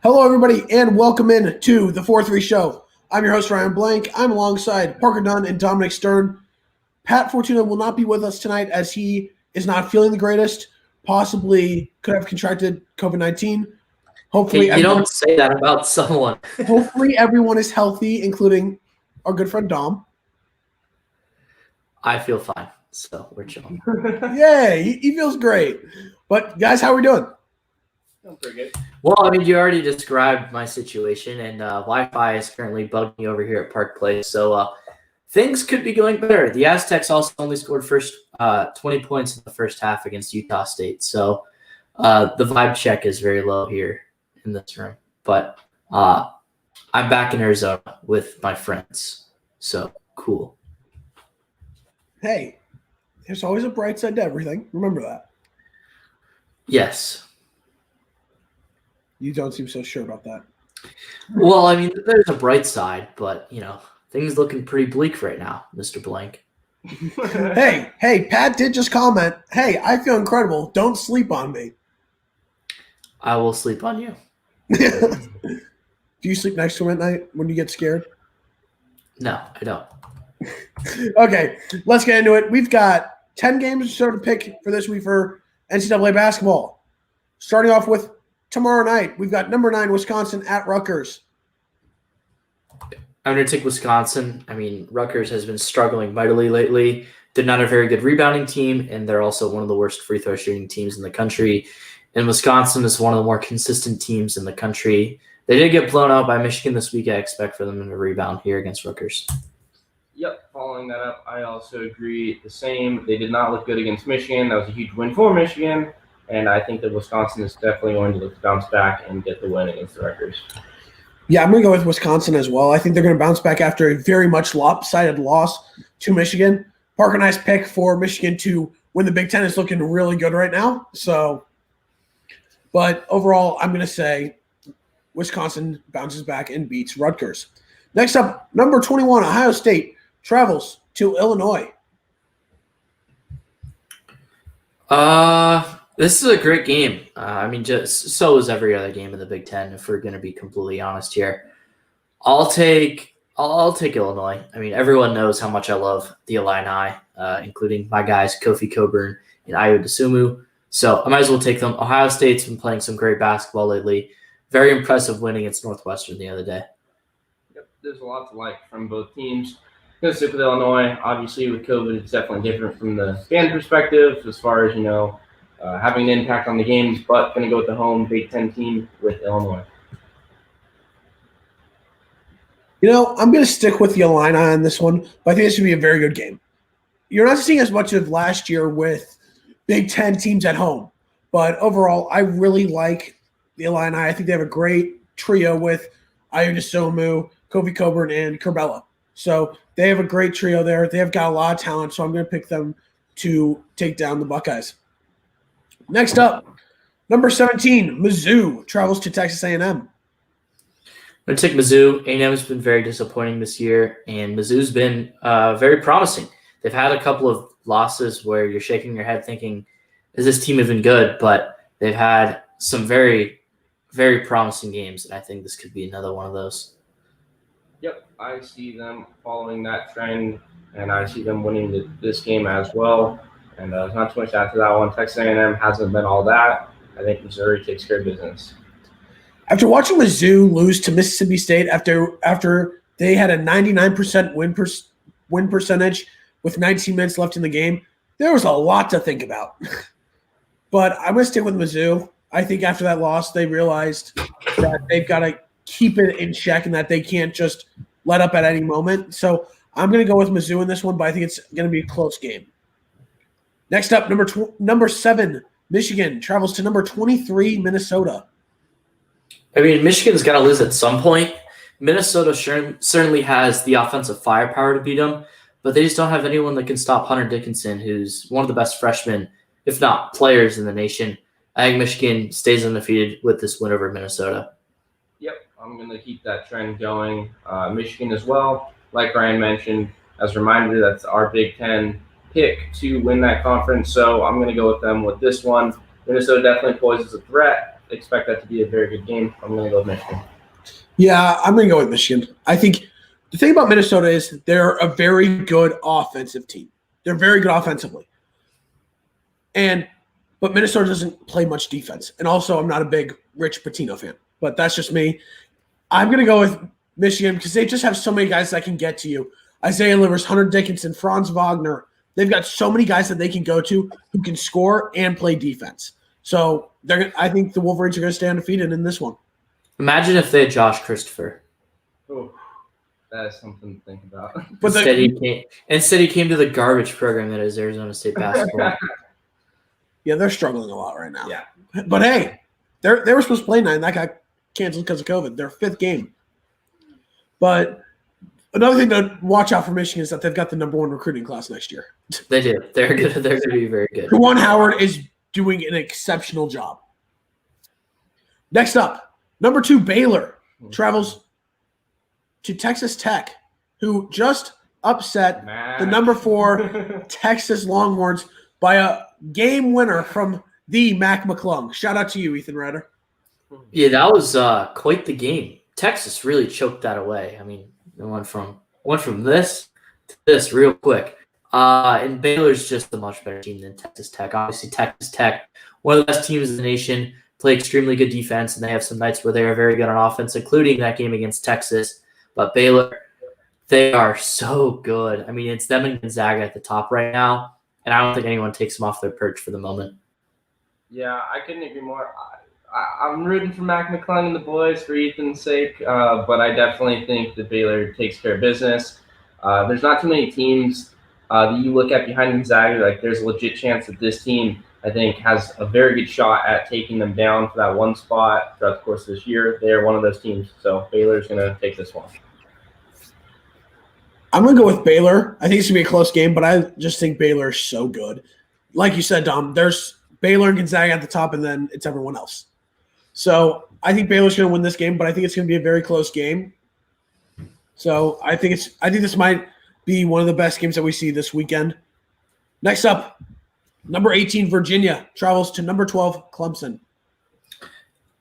Hello, everybody, and welcome in to the 4-3 show. I'm your host, Ryan Blank. I'm alongside Parker Dunn and Dominic Stern. Pat Fortuna will not be with us tonight as he is not feeling the greatest, possibly could have contracted COVID-19. Hopefully, you don't say that about someone. Hopefully, everyone is healthy, including our good friend Dom. I feel fine, so we're chilling. Yay, he feels great. But, guys, how are we doing? I'm pretty good. Well, I mean, you already described my situation, and Wi-Fi is currently bugging me over here at Park Place, so things could be going better. The Aztecs also only scored 20 points in the first half against Utah State, so the vibe check is very low here in this room. But I'm back in Arizona with my friends, so cool. Hey, there's always a bright side to everything. Remember that. Yes. You don't seem so sure about that. Well, I mean, there's a bright side, but, things looking pretty bleak right now, Mr. Blank. Hey, Pat did just comment, hey, I feel incredible. Don't sleep on me. I will sleep on you. Do you sleep next to him at night when you get scared? No, I don't. Okay, let's get into it. We've got 10 games or so to pick for this week for NCAA basketball. Starting off with tomorrow night, we've got number 9 Wisconsin at Rutgers. I'm going to take Wisconsin. I mean, Rutgers has been struggling mightily lately. They're not a very good rebounding team, and they're also one of the worst free throw shooting teams in the country. And Wisconsin is one of the more consistent teams in the country. They did get blown out by Michigan this week. I expect for them to rebound here against Rutgers. Yep, following that up, I also agree the same. They did not look good against Michigan. That was a huge win for Michigan, and I think that Wisconsin is definitely going to look to bounce back and get the win against the Rutgers. Yeah, I'm going to go with Wisconsin as well. I think they're going to bounce back after a very much lopsided loss to Michigan. Parker and I's pick for Michigan to win the Big Ten is looking really good right now. But overall, I'm going to say Wisconsin bounces back and beats Rutgers. Next up, number 21, Ohio State travels to Illinois. This is a great game. I mean, just so is every other game in the Big Ten, if we're going to be completely honest here. I'll take Illinois. I mean, everyone knows how much I love the Illini, including my guys Kofi Coburn and Ayo Dosunmu. So I might as well take them. Ohio State's been playing some great basketball lately. Very impressive win against Northwestern the other day. Yep, there's a lot to like from both teams. I'm going to stick with Illinois. Obviously, with COVID, it's definitely different from the fan perspective as far as, having an impact on the games, but going to go with the home Big Ten team with Illinois. I'm going to stick with the Illini on this one, but I think this should be a very good game. You're not seeing as much of last year with Big Ten teams at home, but overall, I really like the Illini. I think they have a great trio with Ayo Dosunmu, Kofi Coburn, and Curbelo. So they have a great trio there. They have got a lot of talent, so I'm going to pick them to take down the Buckeyes. Next up, number 17, Mizzou travels to Texas A&M. I'm going to take Mizzou. A&M has been very disappointing this year, and Mizzou's been very promising. They've had a couple of losses where you're shaking your head thinking, is this team even good? But they've had some very, very promising games, and I think this could be another one of those. Yep, I see them following that trend, and I see them winning this game as well. And there's not too much after that one. Texas A&M hasn't been all that. I think Missouri takes care of business. After watching Mizzou lose to Mississippi State after they had a 99% win percentage with 19 minutes left in the game, there was a lot to think about. But I'm going to stick with Mizzou. I think after that loss, they realized that they've got to keep it in check and that they can't just let up at any moment. So I'm going to go with Mizzou in this one, but I think it's going to be a close game. Next up, number 7, Michigan travels to number 23, Minnesota. I mean, Michigan's got to lose at some point. Minnesota certainly has the offensive firepower to beat them, but they just don't have anyone that can stop Hunter Dickinson, who's one of the best freshmen, if not players in the nation. I think Michigan stays undefeated with this win over Minnesota. Yep, I'm going to keep that trend going. Michigan as well, like Ryan mentioned, as a reminder, that's our Big Ten pick to win that conference. So I'm going to go with them with this one. Minnesota definitely poses a threat, expect that to be a very good game. I'm going to go with Michigan. Yeah, I'm going to go with Michigan. I think the thing about Minnesota is they're a very good offensive team. They're very good offensively. But Minnesota doesn't play much defense. And also, I'm not a big Rich Pitino fan, but that's just me. I'm going to go with Michigan because they just have so many guys that can get to you. Isaiah Livers, Hunter Dickinson, Franz Wagner. They've got so many guys that they can go to who can score and play defense. So I think the Wolverines are going to stay undefeated in this one. Imagine if they had Josh Christopher. Oh, that is something to think about. But instead he came to the garbage program that is Arizona State basketball. Yeah, they're struggling a lot right now. Yeah. But hey, they were supposed to play 9. That got canceled because of COVID. Their 5th game. But another thing to watch out for Michigan is that they've got the number 1 recruiting class next year. They do. They're good. They're going to be very good. Juwan Howard is doing an exceptional job. Next up, number 2 Baylor travels to Texas Tech, who just upset the number 4 Texas Longhorns by a game winner from the Mac McClung. Shout out to you, Ethan Ryder. Yeah, that was quite the game. Texas really choked that away. I mean, it went from this to this real quick. And Baylor's just a much better team than Texas Tech. Obviously, Texas Tech, one of the best teams in the nation, play extremely good defense, and they have some nights where they are very good on offense, including that game against Texas. But Baylor, they are so good. I mean, it's them and Gonzaga at the top right now, and I don't think anyone takes them off their perch for the moment. Yeah, I couldn't agree more. I'm rooting for Mac McClung and the boys for Ethan's sake, but I definitely think that Baylor takes care of business. There's not too many teams that you look at behind Gonzaga. Like, there's a legit chance that this team, I think, has a very good shot at taking them down for that 1 spot throughout the course of this year. They're one of those teams, so Baylor's going to take this one. I'm going to go with Baylor. I think it's going to be a close game, but I just think Baylor is so good. Like you said, Dom, there's Baylor and Gonzaga at the top, and then it's everyone else. So I think Baylor's going to win this game, but I think it's going to be a very close game. So I think this might be one of the best games that we see this weekend. Next up, number 18 Virginia travels to number 12 Clemson.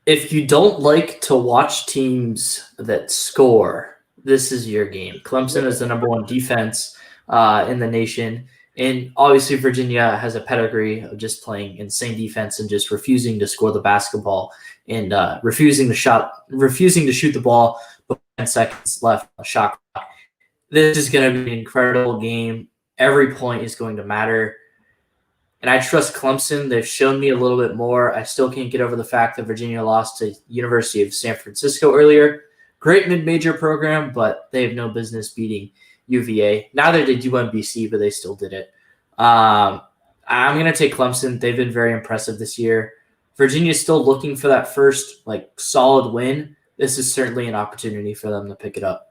If you don't like to watch teams that score, this is your game. Clemson is the number 1 defense in the nation. And obviously Virginia has a pedigree of just playing insane defense and just refusing to score the basketball and refusing to shoot the ball with 10 seconds left on the shot clock. This is going to be an incredible game. Every point is going to matter. And I trust Clemson. They've shown me a little bit more. I still can't get over the fact that Virginia lost to University of San Francisco earlier. Great mid-major program, but they have no business beating UVA. Neither did UMBC, but they still did it. I'm going to take Clemson. They've been very impressive this year. Virginia is still looking for that first solid win. This is certainly an opportunity for them to pick it up.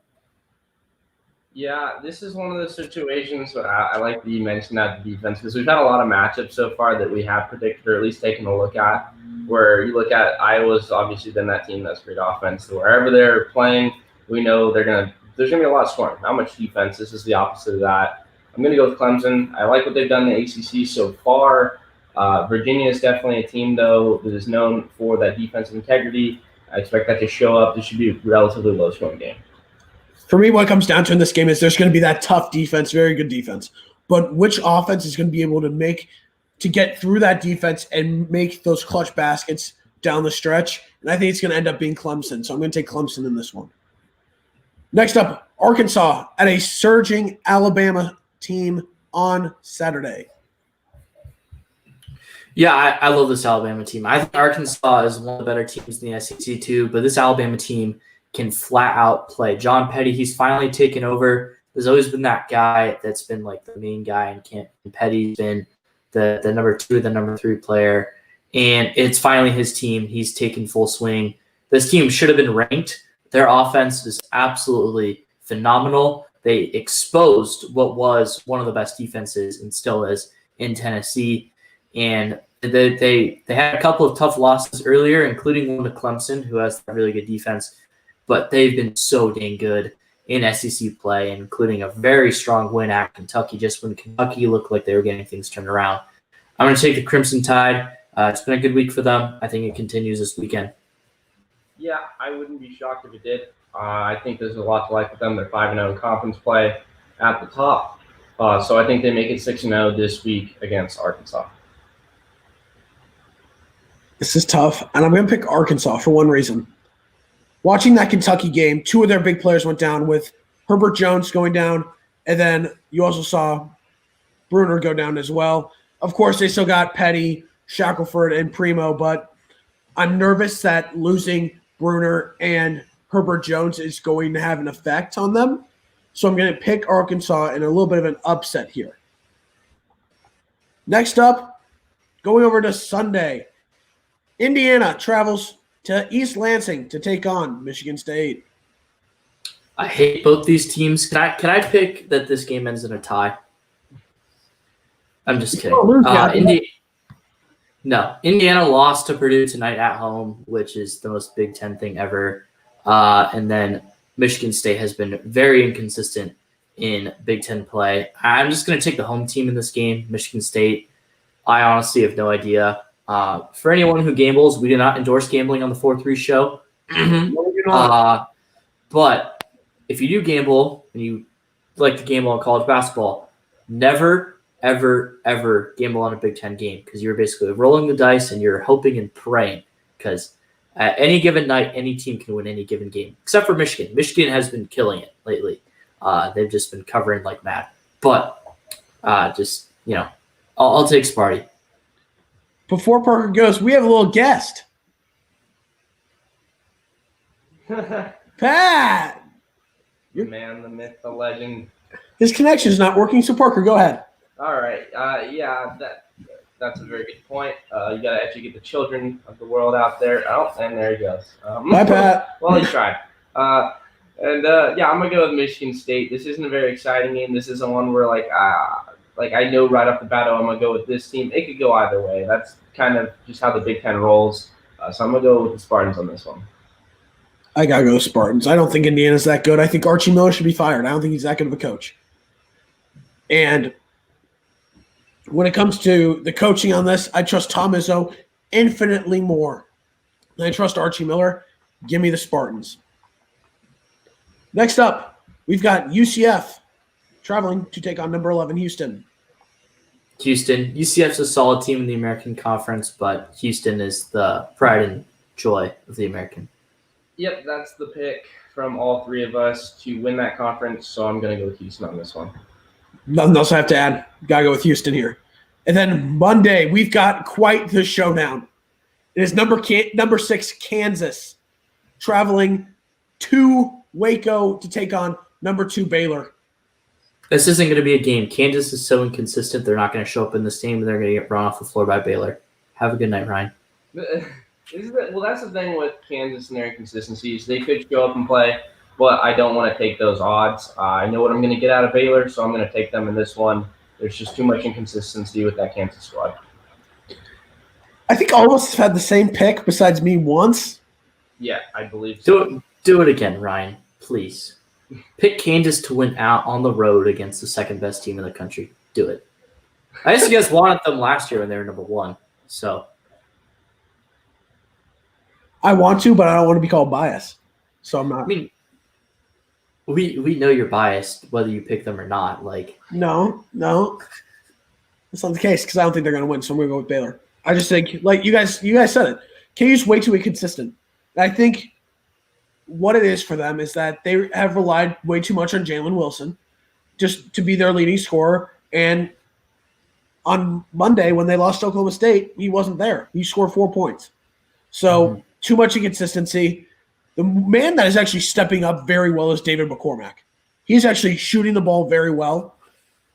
Yeah, this is one of those situations where I like that you mentioned that defense, because we've had a lot of matchups so far that we have predicted or at least taken a look at, where you look at Iowa's obviously been that team that's great offense. So wherever they're playing, we know there's going to be a lot of scoring, not much defense. This is the opposite of that. I'm going to go with Clemson. I like what they've done in the ACC so far. Virginia is definitely a team, though, that is known for that defensive integrity. I expect that to show up. This should be a relatively low-scoring game. For me, what it comes down to in this game is there's going to be that tough defense, very good defense. But which offense is going to be able to get through that defense and make those clutch baskets down the stretch? And I think it's going to end up being Clemson. So I'm going to take Clemson in this one. Next up, Arkansas at a surging Alabama team on Saturday. Yeah, I love this Alabama team. I think Arkansas is one of the better teams in the SEC too, but this Alabama team can flat out play. John Petty, he's finally taken over. There's always been that guy that's been the main guy in camp. And Petty's been the number 2, the number 3 player. And it's finally his team. He's taken full swing. This team should have been ranked. Their offense is absolutely phenomenal. They exposed what was one of the best defenses and still is in Tennessee. And they had a couple of tough losses earlier, including one to Clemson, who has a really good defense. But they've been so dang good in SEC play, including a very strong win at Kentucky, just when Kentucky looked like they were getting things turned around. I'm going to take the Crimson Tide. It's been a good week for them. I think it continues this weekend. Yeah, I wouldn't be shocked if it did. I think there's a lot to like with them. They're 5-0 in conference play at the top. So I think they make it 6-0 this week against Arkansas. This is tough, and I'm going to pick Arkansas for one reason. Watching that Kentucky game, two of their big players went down, with Herbert Jones going down, and then you also saw Bruner go down as well. Of course, they still got Petty, Shackelford, and Primo, but I'm nervous that losing Bruner and Herbert Jones is going to have an effect on them. So I'm going to pick Arkansas in a little bit of an upset here. Next up, going over to Sunday, Indiana travels to East Lansing to take on Michigan State. I hate both these teams. Can I pick that this game ends in a tie? I'm just kidding. Indiana lost to Purdue tonight at home, which is the most Big Ten thing ever. And then Michigan State has been very inconsistent in Big Ten play. I'm just going to take the home team in this game, Michigan State. I honestly have no idea. For anyone who gambles, we do not endorse gambling on the 4-3 show. But if you do gamble and you like to gamble on college basketball, never, ever, ever gamble on a Big Ten game, because you're basically rolling the dice and you're hoping and praying, because at any given night, any team can win any given game, except for Michigan. Michigan has been killing it lately. They've just been covering like mad. But I'll take Sparty. Before Parker goes, we have a little guest. Pat! The man, the myth, the legend. His connection is not working, so Parker, go ahead. All right. That's a very good point. You got to actually get the children of the world out there. Oh, and there he goes. Bye, Pat. Well, he tried. I'm going to go with Michigan State. This isn't a very exciting game. This isn't one where, I know right off the bat, I'm going to go with this team. It could go either way. That's kind of just how the Big Ten rolls. So I'm going to go with the Spartans on this one. I got to go with Spartans. I don't think Indiana's that good. I think Archie Miller should be fired. I don't think he's that good of a coach. And when it comes to the coaching on this, I trust Tom Izzo infinitely more than I trust Archie Miller. Give me the Spartans. Next up, we've got UCF traveling to take on number 11 Houston. UCF's a solid team in the American Conference, but Houston is the pride and joy of the American. Yep, that's the pick from all three of us to win that conference, so I'm going to go with Houston on this one. Nothing else I have to add. Got to go with Houston here. And then Monday, we've got quite the showdown. It is number 6 Kansas traveling to Waco to take on number 2 Baylor. This isn't going to be a game. Kansas is so inconsistent, they're not going to show up in this game, and they're going to get run off the floor by Baylor. Have a good night, Ryan. Well, that's the thing with Kansas and their inconsistencies. They could show up and play, but I don't want to take those odds. I know what I'm going to get out of Baylor, so I'm going to take them in this one. There's just too much inconsistency with that Kansas squad. I think all of us have had the same pick besides me once. Yeah, I believe so. Do it again, Ryan, please. Pick Kansas to win out on the road against the second-best team in the country. Do it. I guess you guys wanted them last year when they were number 1, so. I want to, but I don't want to be called biased. So I'm not. I mean, we know you're biased whether you pick them or not. No. That's not the case, because I don't think they're going to win, so I'm going to go with Baylor. I just think, like you guys said it, KU's way too inconsistent. And I think what it is for them is that they have relied way too much on Jalen Wilson just to be their leading scorer. And on Monday, when they lost to Oklahoma State, he wasn't there. He scored 4 points. So too much inconsistency. The man that is actually stepping up very well is David McCormack. He's actually shooting the ball very well,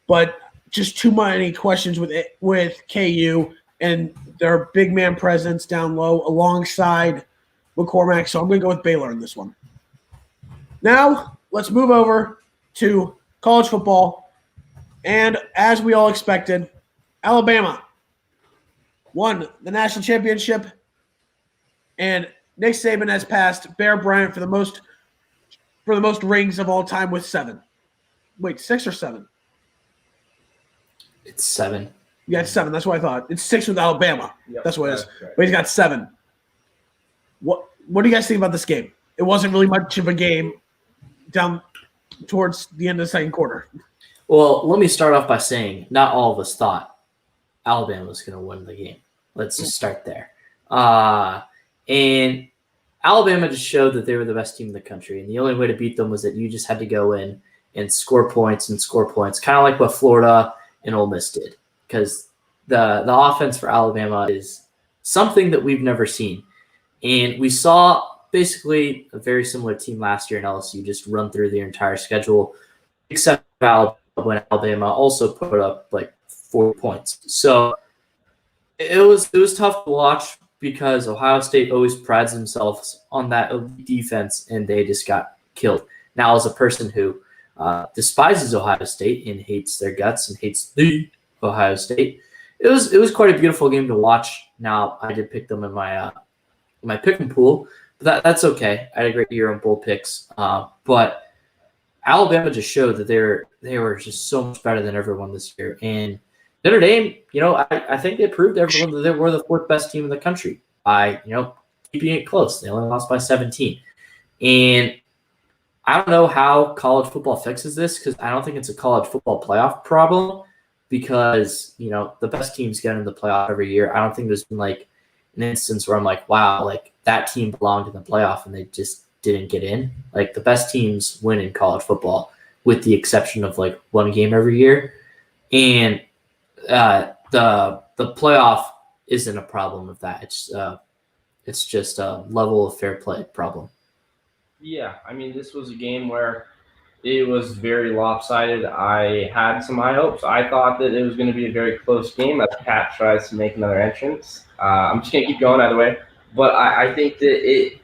but just too many questions with KU and their big man presence down low alongside McCormack. So I'm going to go with Baylor in this one. Now let's move over to college football. And as we all expected, Alabama won the national championship, and Nick Saban has passed Bear Bryant for the most rings of all time with 7. Wait, 6 or 7? It's 7. You got 7. That's what I thought. It's 6 with Alabama. Yep, That's what it is. right. But he's got 7. What do you guys think about this game? It wasn't really much of a game down towards the end of the second quarter. Well, let me start off by saying not all of us thought Alabama was going to win the game. Let's just start there. And Alabama just showed that they were the best team in the country. And the only way to beat them was that you just had to go in and score points, kind of like what Florida and Ole Miss did. Because the offense for Alabama is something that we've never seen. And we saw basically a very similar team last year in LSU just run through their entire schedule, except when Alabama also put up like 4 points. So it was tough to watch because Ohio State always prides themselves on that elite defense, and they just got killed. Now, as a person who despises Ohio State and hates their guts and hates the Ohio State, it was quite a beautiful game to watch. Now, I did pick them in my pick and pool, but that's okay. I had a great year on bowl picks, but Alabama just showed that they were just so much better than everyone this year. And Notre Dame, I think they proved to everyone that they were the 4th best team in the country by, keeping it close. They only lost by 17. And I don't know how college football fixes this because I don't think it's a college football playoff problem because, the best teams get in the playoff every year. I don't think there's been like an instance where I'm like, wow, like that team belonged in the playoff and they just didn't get in. Like the best teams win in college football with the exception of like one game every year. And the playoff isn't a problem of that. It's just a level of fair play problem. Yeah, I mean, this was a game where it was very lopsided. I had some high hopes. I thought that it was going to be a very close game as Pat tries to make another entrance. I'm just going to keep going either way. But I think that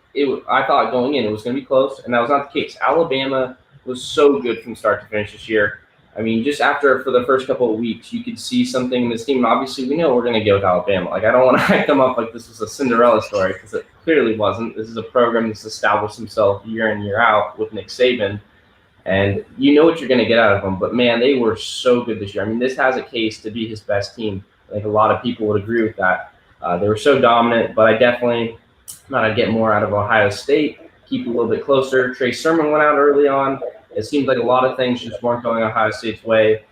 I thought going in it was going to be close, and that was not the case. Alabama was so good from start to finish this year. I mean, just for the first couple of weeks, you could see something in this team. And obviously, we know we're going to go with Alabama. Like, I don't want to hype them up like this was a Cinderella story because it clearly wasn't. This is a program that's established himself year in, year out with Nick Saban. And you know what you're going to get out of them. But, man, they were so good this year. I mean, this has a case to be his best team. I think a lot of people would agree with that. They were so dominant, but I definitely thought I'd get more out of Ohio State, keep it a little bit closer. Trey Sermon went out early on. It seemed like a lot of things just weren't going Ohio State's way.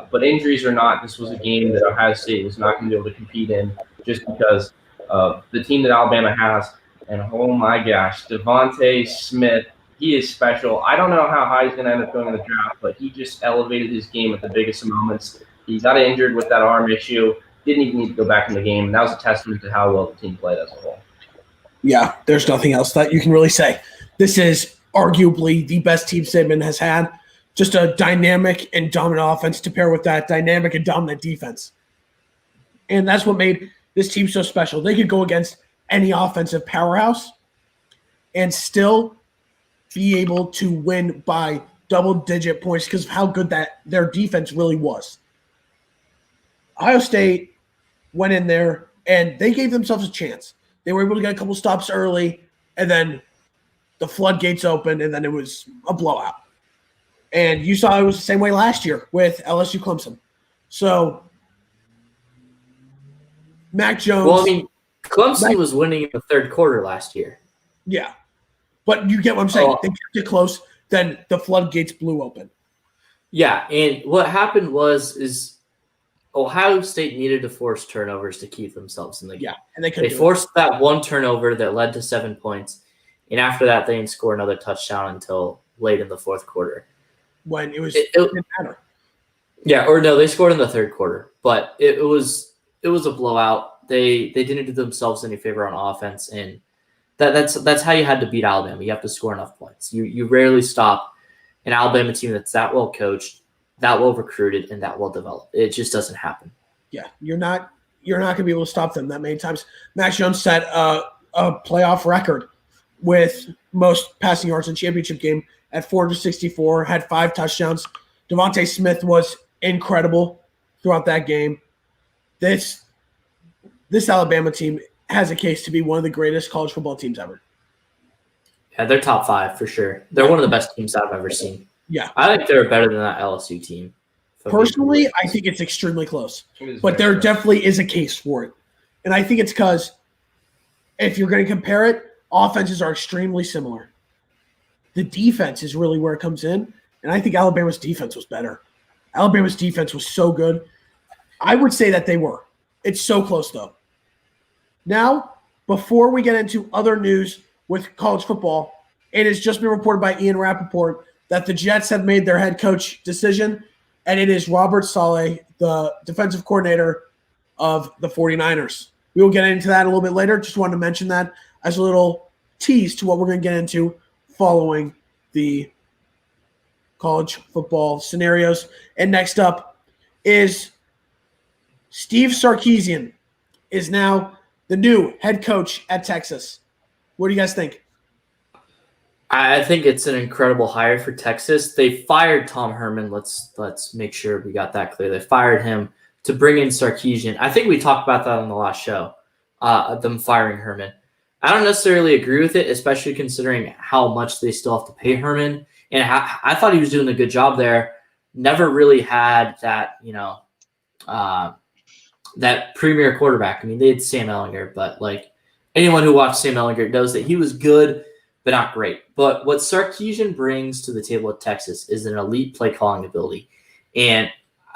But injuries or not, this was a game that Ohio State was not going to be able to compete in just because of the team that Alabama has. And, oh, my gosh, Devontae Smith, he is special. I don't know how high he's going to end up going in the draft, but he just elevated his game at the biggest moments. He got injured with that arm issue, didn't even need to go back in the game. And that was a testament to how well the team played as a whole. Yeah, there's nothing else that you can really say. This is arguably the best team Saban has had. Just a dynamic and dominant offense to pair with that dynamic and dominant defense. And that's what made this team so special. They could go against any offensive powerhouse and still be able to win by double-digit points because of how good that their defense really was. Ohio State went in there, and they gave themselves a chance. They were able to get a couple stops early, and then the floodgates opened, and then it was a blowout. And you saw it was the same way last year with LSU Clemson. So, Mac Jones. Well, I mean, Clemson was winning in the third quarter last year. Yeah. But you get what I'm saying. They kept it close, then the floodgates blew open. Yeah, and what happened is Ohio State needed to force turnovers to keep themselves in the game. Yeah, and they forced that one turnover that led to 7 points. And after that, they didn't score another touchdown until late in the fourth quarter. When it didn't matter. Yeah, or no, they scored in the third quarter. But it was a blowout. They didn't do themselves any favor on offense, and that's how you had to beat Alabama. You have to score enough points. You rarely stop an Alabama team that's that well coached, that well recruited, and that well developed. It just doesn't happen. Yeah, you're not going to be able to stop them that many times. Mac Jones set a playoff record with most passing yards in championship game at 464, had 5 touchdowns. Devontae Smith was incredible throughout that game. This Alabama team has a case to be one of the greatest college football teams ever. Yeah, they're top 5 for sure. They're one of the best teams I've ever seen. Yeah. I think they're better than that LSU team Personally, I think it's extremely close. But there definitely is a case for it. And I think it's because if you're going to compare it, offenses are extremely similar. The defense is really where it comes in. And I think Alabama's defense was better. Alabama's defense was so good. I would say that they were. It's so close, though. Now, before we get into other news with college football, it has just been reported by Ian Rappaport that the Jets have made their head coach decision, and it is Robert Saleh, the defensive coordinator of the 49ers. We will get into that a little bit later. Just wanted to mention that as a little tease to what we're going to get into following the college football scenarios. And next up is Steve Sarkisian is now the new head coach at Texas. What do you guys think? I think it's an incredible hire for Texas. They fired Tom Herman. Let's make sure we got that clear. They fired him to bring in Sarkisian. I think we talked about that on the last show, them firing Herman. I don't necessarily agree with it, especially considering how much they still have to pay Herman. And I thought he was doing a good job there. Never really had that, that premier quarterback. I mean, they had Sam Ehlinger, but like anyone who watched Sam Ehlinger knows that he was good, but not great. But what Sarkisian brings to the table at Texas is an elite play calling ability. And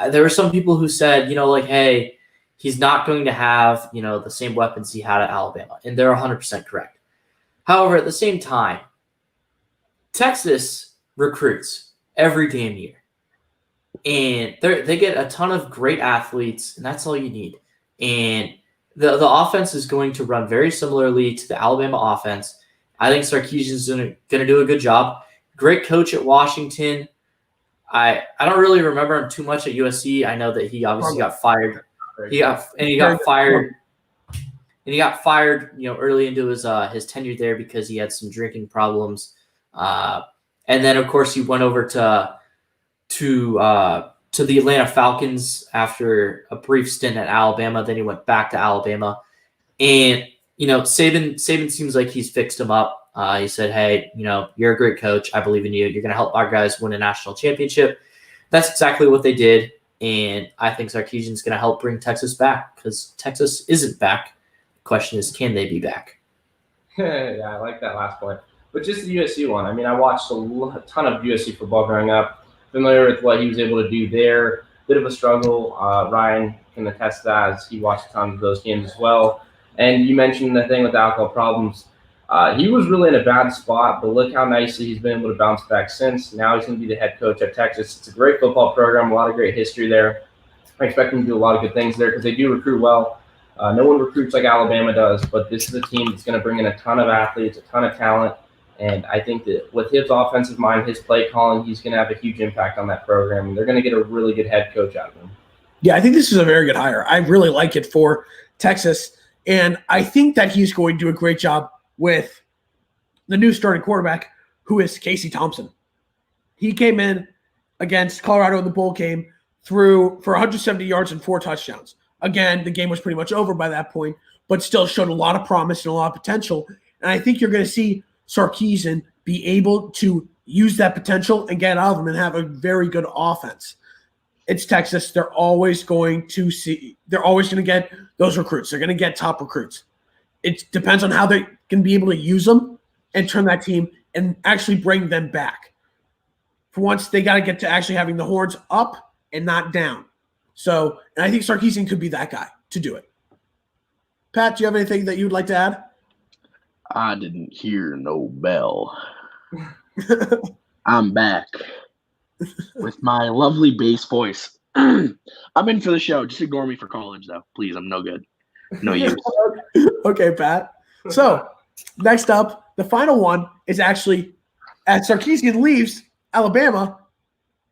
there were some people who said, hey, he's not going to have, the same weapons he had at Alabama. And they're 100% correct. However, at the same time, Texas recruits every damn year. And they get a ton of great athletes, and that's all you need. And the offense is going to run very similarly to the Alabama offense. I think Sarkisian is going to do a good job. Great coach at Washington. I don't really remember him too much at USC. I know that he obviously got fired. He got fired early into his tenure there because he had some drinking problems. And then of course he went over to the Atlanta Falcons after a brief stint at Alabama. Then he went back to Alabama, and Saban seems like he's fixed him up. He said, "Hey, you're a great coach. I believe in you. You're going to help our guys win a national championship." That's exactly what they did, and I think Sarkisian's going to help bring Texas back because Texas isn't back. The question is, can they be back? Yeah, I like that last point. But just the USC one. I mean, I watched a ton of USC football growing up. Familiar with what he was able to do there. Bit of a struggle. Ryan can attest to that as he watched a ton of those games as well. And you mentioned the thing with the alcohol problems. He was really in a bad spot, but look how nicely he's been able to bounce back since. Now he's going to be the head coach at Texas. It's a great football program, a lot of great history there. I expect him to do a lot of good things there because they do recruit well. No one recruits like Alabama does, but this is a team that's going to bring in a ton of athletes, a ton of talent. And I think that with his offensive mind, his play calling, he's going to have a huge impact on that program. And they're going to get a really good head coach out of him. Yeah, I think this is a very good hire. I really like it for Texas. And I think that he's going to do a great job with the new starting quarterback, who is Casey Thompson. He came in against Colorado in the bowl game, threw for 170 yards and 4 touchdowns. Again, the game was pretty much over by that point, but still showed a lot of promise and a lot of potential. And I think you're going to see Sarkisian be able to use that potential and get out of them and have a very good offense. It's Texas. They're always going to get those recruits. They're going to get top recruits. It depends on how they can be able to use them and turn that team and actually bring them back. For once, they got to get to actually having the horns up and not down. So, and I think Sarkisian could be that guy to do it. Pat, do you have anything that you'd like to add? I didn't hear no bell. I'm back with my lovely bass voice. I'm in for the show. Just ignore me for college, though. Please, I'm no good. No use. Okay, Pat. So, next up, the final one is actually, as Sarkisian leaves Alabama,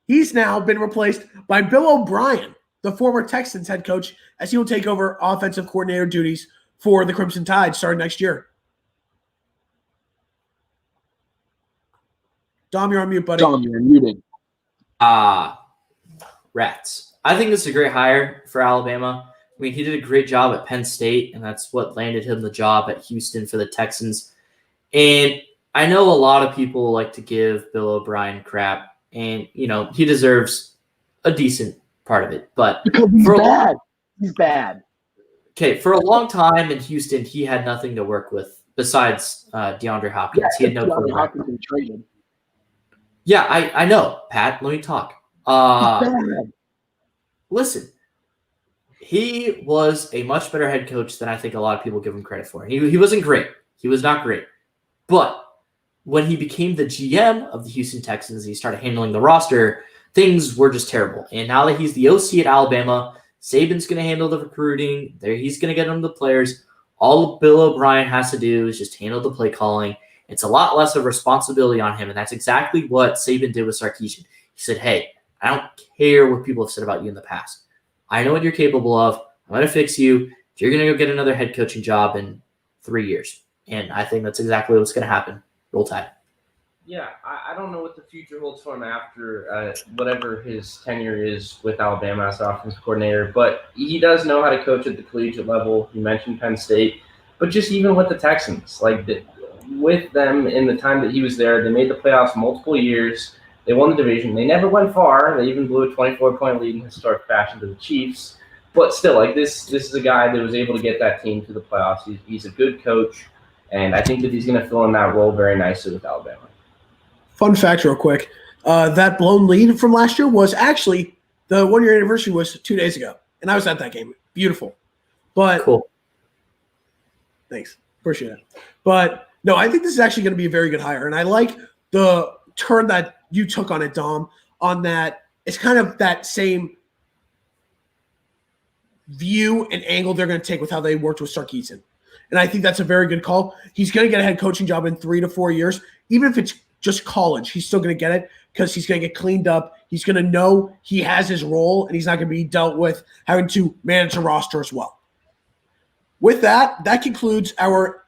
he's now been replaced by Bill O'Brien, the former Texans head coach, as he will take over offensive coordinator duties for the Crimson Tide starting next year. Dom, you're on mute, buddy. Dom, you're muted. Rats. I think this is a great hire for Alabama. I mean, he did a great job at Penn State, and that's what landed him the job at Houston for the Texans. And I know a lot of people like to give Bill O'Brien crap, and, he deserves a decent part of it. But Because he's for bad. He's bad. Okay, for a long time in Houston, he had nothing to work with besides DeAndre Hopkins. He had no DeAndre quarterback. Hopkins been traded. Yeah, I know, Pat. Let me talk. He's bad. Listen, he was a much better head coach than I think a lot of people give him credit for. He wasn't great. He was not great. But when he became the GM of the Houston Texans, he started handling the roster, things were just terrible. And now that he's the OC at Alabama, Saban's going to handle the recruiting. He's going to get them the players. All Bill O'Brien has to do is just handle the play calling. It's a lot less of responsibility on him, and that's exactly what Saban did with Sarkisian. He said, hey, I don't care what people have said about you in the past. I know what you're capable of. I'm going to fix you. You're going to go get another head coaching job in 3 years. And I think that's exactly what's going to happen. Roll Tide. Yeah, I don't know what the future holds for him after whatever his tenure is with Alabama as offensive coordinator, but he does know how to coach at the collegiate level. You mentioned Penn State, but just even with the Texans, with them in the time that he was there, they made the playoffs multiple years. They won the division. They never went far. They even blew a 24-point lead in historic fashion to the Chiefs. But still, this is a guy that was able to get that team to the playoffs. He's a good coach, and I think that he's going to fill in that role very nicely with Alabama. Fun fact real quick. That blown lead from last year was actually the 1-year anniversary was 2 days ago. And I was at that game. Beautiful. But Cool. Thanks. Appreciate it. But no, I think this is actually going to be a very good hire. And I like the turn that you took on it, Dom, on that. It's kind of that same view and angle they're going to take with how they worked with Sarkisian. And I think that's a very good call. He's going to get a head coaching job in 3 to 4 years. Even if it's just college, he's still going to get it because he's going to get cleaned up. He's going to know he has his role, and he's not going to be dealt with having to manage a roster as well. With that, that concludes our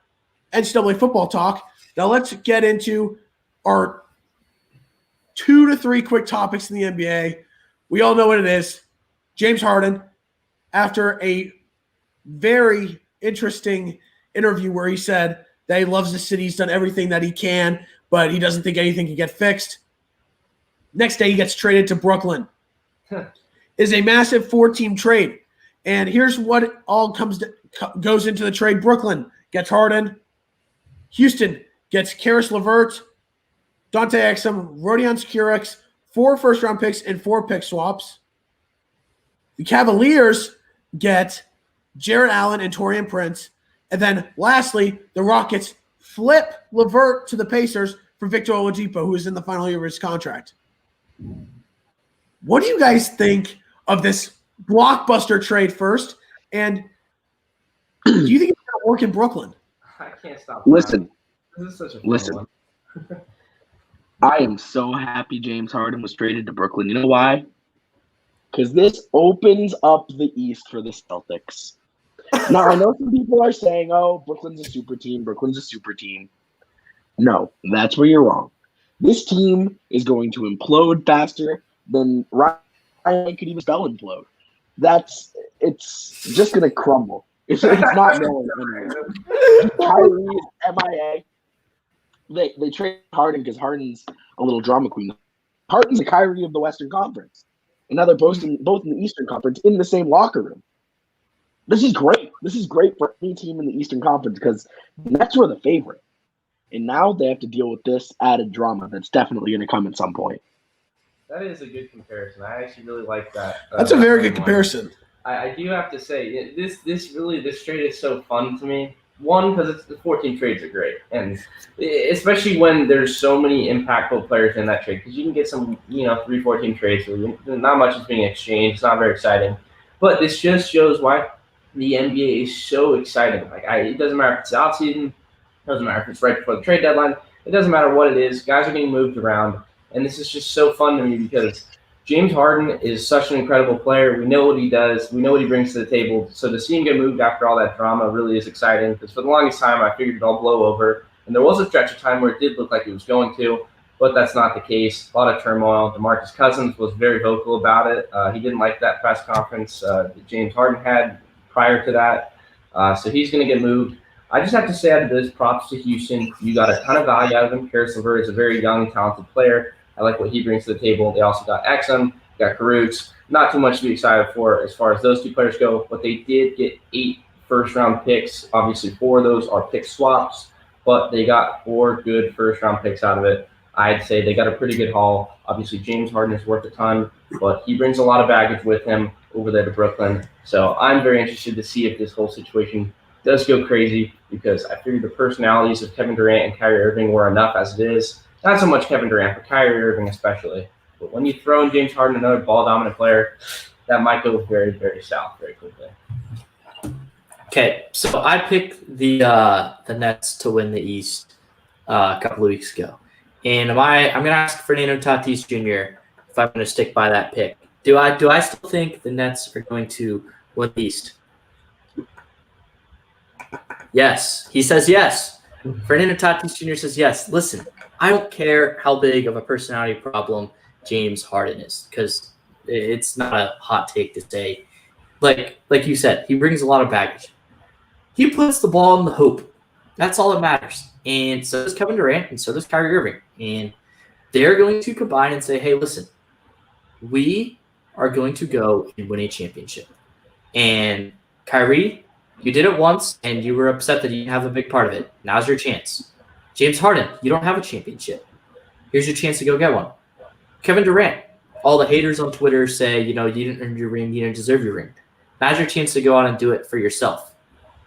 NCAA football talk. Now let's get into our 2 to 3 quick topics in the NBA. We all know what it is. James Harden, after a very interesting interview where he said that he loves the city, he's done everything that he can, but he doesn't think anything can get fixed. Next day, he gets traded to Brooklyn. Is a massive 4-team trade. And here's what all goes into the trade. Brooklyn gets Harden. Houston gets Karis LeVert, Dante Exum, Rodion Skurix, 4 first-round picks and 4 pick swaps. The Cavaliers get Jarrett Allen and Taurean Prince. And then lastly, the Rockets flip LeVert to the Pacers for Victor Oladipo, who is in the final year of his contract. What do you guys think of this blockbuster trade first? And do you think it's going to work in Brooklyn? I can't stop. Listen. This is such a fun Listen. one. I am so happy James Harden was traded to Brooklyn. You know why? Because this opens up the East for the Celtics. Now, I know some people are saying, oh, Brooklyn's a super team. Brooklyn's a super team. No, that's where you're wrong. This team is going to implode faster than Ryan could even spell implode. It's just going to crumble. It's not going anywhere. Kyrie is MIA. They trade Harden because Harden's a little drama queen. Harden's the Kyrie of the Western Conference. And now they're both in the Eastern Conference in the same locker room. This is great. This is great for any team in the Eastern Conference because the Nets were the favorite. And now they have to deal with this added drama that's definitely going to come at some point. That is a good comparison. I actually really like that. That's a very good comparison. I do have to say, this trade is so fun to me. One, because the 14 trades are great, and especially when there's so many impactful players in that trade, because you can get some, 3-14 trades where not much is being exchanged. It's not very exciting, but this just shows why the NBA is so exciting. It doesn't matter if it's out season, it doesn't matter if it's right before the trade deadline. It doesn't matter what it is. Guys are getting moved around, and this is just so fun to me because James Harden is such an incredible player. We know what he does. We know what he brings to the table. So to see him get moved after all that drama really is exciting because for the longest time I figured it'd all blow over. And there was a stretch of time where it did look like it was going to, but that's not the case. A lot of turmoil. DeMarcus Cousins was very vocal about it. He didn't like that press conference that James Harden had prior to that. So he's going to get moved. I just have to say out of this, props to Houston. You got a ton of value out of him. Karis LeVert is a very young, talented player. I like what he brings to the table. They also got Exum, got Karutz. Not too much to be excited for as far as those two players go, but they did get 8 first-round picks. Obviously, 4 of those are pick swaps, but they got 4 good first-round picks out of it. I'd say they got a pretty good haul. Obviously, James Harden is worth a ton, but he brings a lot of baggage with him over there to Brooklyn. So I'm very interested to see if this whole situation does go crazy, because I figure the personalities of Kevin Durant and Kyrie Irving were enough as it is. Not so much Kevin Durant, but Kyrie Irving especially. But when you throw in James Harden, another ball-dominant player, that might go very, very south very quickly. Okay, so I picked the Nets to win the East a couple of weeks ago, and I'm going to ask Fernando Tatis Jr. if I'm going to stick by that pick. Do I still think the Nets are going to win the East? Yes, he says yes. Fernando Tatis Jr. says yes. Listen, I don't care how big of a personality problem James Harden is, because it's not a hot take to say. Like you said, he brings a lot of baggage. He puts the ball in the hoop. That's all that matters. And so does Kevin Durant, and so does Kyrie Irving. And they're going to combine and say, hey, listen, we are going to go and win a championship. And Kyrie, you did it once, and you were upset that you didn't have a big part of it. Now's your chance. James Harden, you don't have a championship. Here's your chance to go get one. Kevin Durant, all the haters on Twitter say, you didn't earn your ring, you didn't deserve your ring. Now's your chance to go out and do it for yourself.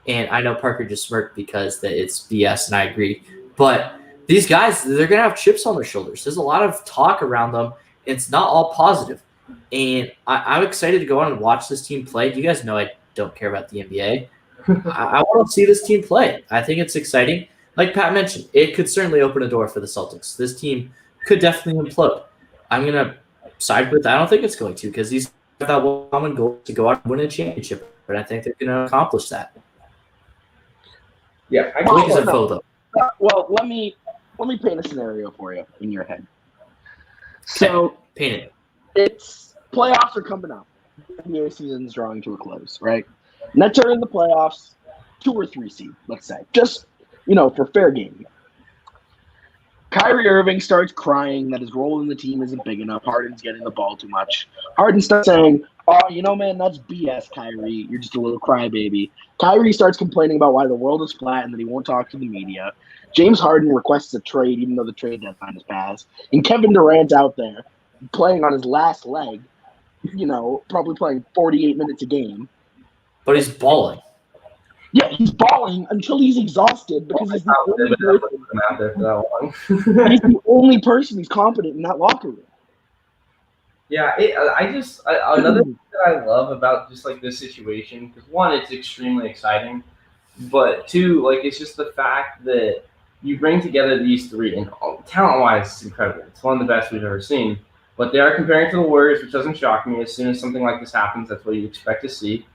And I know Parker just smirked because it's BS, and I agree. But these guys, they're going to have chips on their shoulders. There's a lot of talk around them. It's not all positive. And I'm excited to go on and watch this team play. You guys know I don't care about the NBA. I want to see this team play. I think it's exciting. Like Pat mentioned, it could certainly open a door for the Celtics. This team could definitely implode. I'm going to side with, I don't think it's going to, because these have that one common goal to go out and win a championship. But I think they're going to accomplish that. Yeah, I What is a photo? Well, let me paint a scenario for you in your head. So Paint it. it's playoffs are coming up. The NBA season's drawing to a close, right? Nets are in the playoffs, 2 or 3 seed, let's say, just for fair game. Kyrie Irving starts crying that his role in the team isn't big enough. Harden's getting the ball too much. Harden starts saying, "Oh, man, that's BS, Kyrie. You're just a little crybaby." Kyrie starts complaining about why the world is flat and that he won't talk to the media. James Harden requests a trade, even though the trade deadline has passed. And Kevin Durant's out there playing on his last leg, probably playing 48 minutes a game. But he's balling. Yeah, he's balling until he's exhausted because he's the only person who's competent in that locker room. Yeah, another thing that I love about just like this situation, because one, it's extremely exciting, but 2, it's just the fact that you bring together these 3, and talent-wise, it's incredible. It's one of the best we've ever seen. But they are comparing to the Warriors, which doesn't shock me. As soon as something like this happens, that's what you expect to see.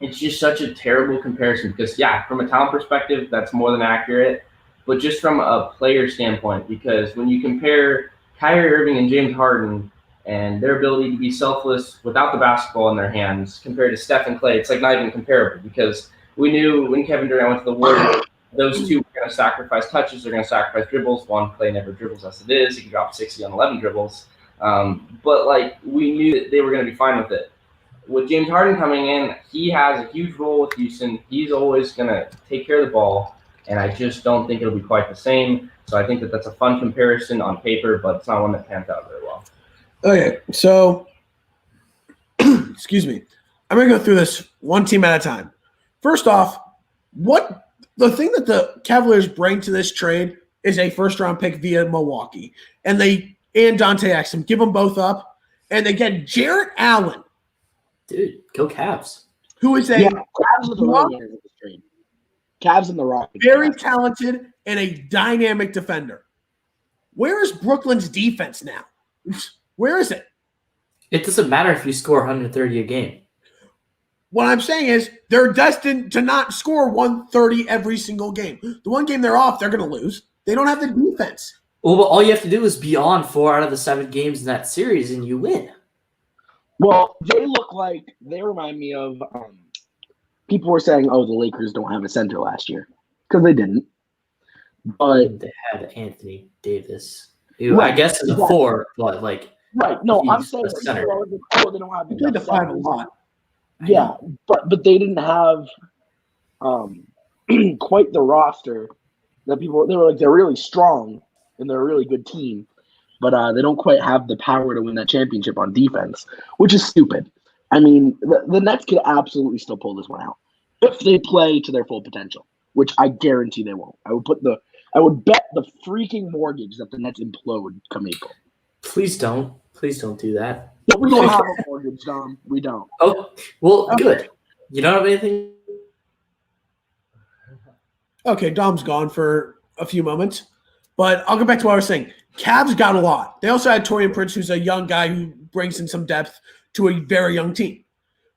It's just such a terrible comparison because, from a talent perspective, that's more than accurate. But just from a player standpoint, because when you compare Kyrie Irving and James Harden and their ability to be selfless without the basketball in their hands compared to Steph and Klay, it's not even comparable, because we knew when Kevin Durant went to the Warriors, those 2 were going to sacrifice touches, they're going to sacrifice dribbles. One, Klay never dribbles as it is. He can drop 60 on 11 dribbles. But we knew that they were going to be fine with it. With James Harden coming in, he has a huge role with Houston. He's always going to take care of the ball, and I just don't think it'll be quite the same. So I think that that's a fun comparison on paper, but it's not one that pans out very well. Okay, so excuse me. I'm going to go through this one team at a time. First off, the thing that the Cavaliers bring to this trade is a first-round pick via Milwaukee, and Dante Exum, give them both up, and they get Jarrett Allen. Dude, go Cavs. Who is Cavs are the right winners of this trade. Cavs and the Rockets. Very talented and a dynamic defender. Where is Brooklyn's defense now? Where is it? It doesn't matter if you score 130 a game. What I'm saying is they're destined to not score 130 every single game. The one game they're off, they're going to lose. They don't have the defense. Well, but all you have to do is be on 4 out of the 7 games in that series, and you win. Well, they remind me of people were saying, the Lakers don't have a center last year, because they didn't. But they had Anthony Davis, who I guess is a 4, but Right. No, I'm He's saying a center. they don't have He played the enough 5 a centers. lot. Yeah, but they didn't have quite the roster that people. They're really strong and they're a really good team, but they don't quite have the power to win that championship on defense, which is stupid. I mean, the Nets could absolutely still pull this one out if they play to their full potential, which I guarantee they won't. I would bet the freaking mortgage that the Nets implode come April. Please don't do that. But we don't have a mortgage, Dom. We don't. Oh, well, good. You don't have anything. Okay, Dom's gone for a few moments, but I'll go back to what I was saying. Cavs got a lot. They also had Torian Prince, who's a young guy who brings in some depth to a very young team.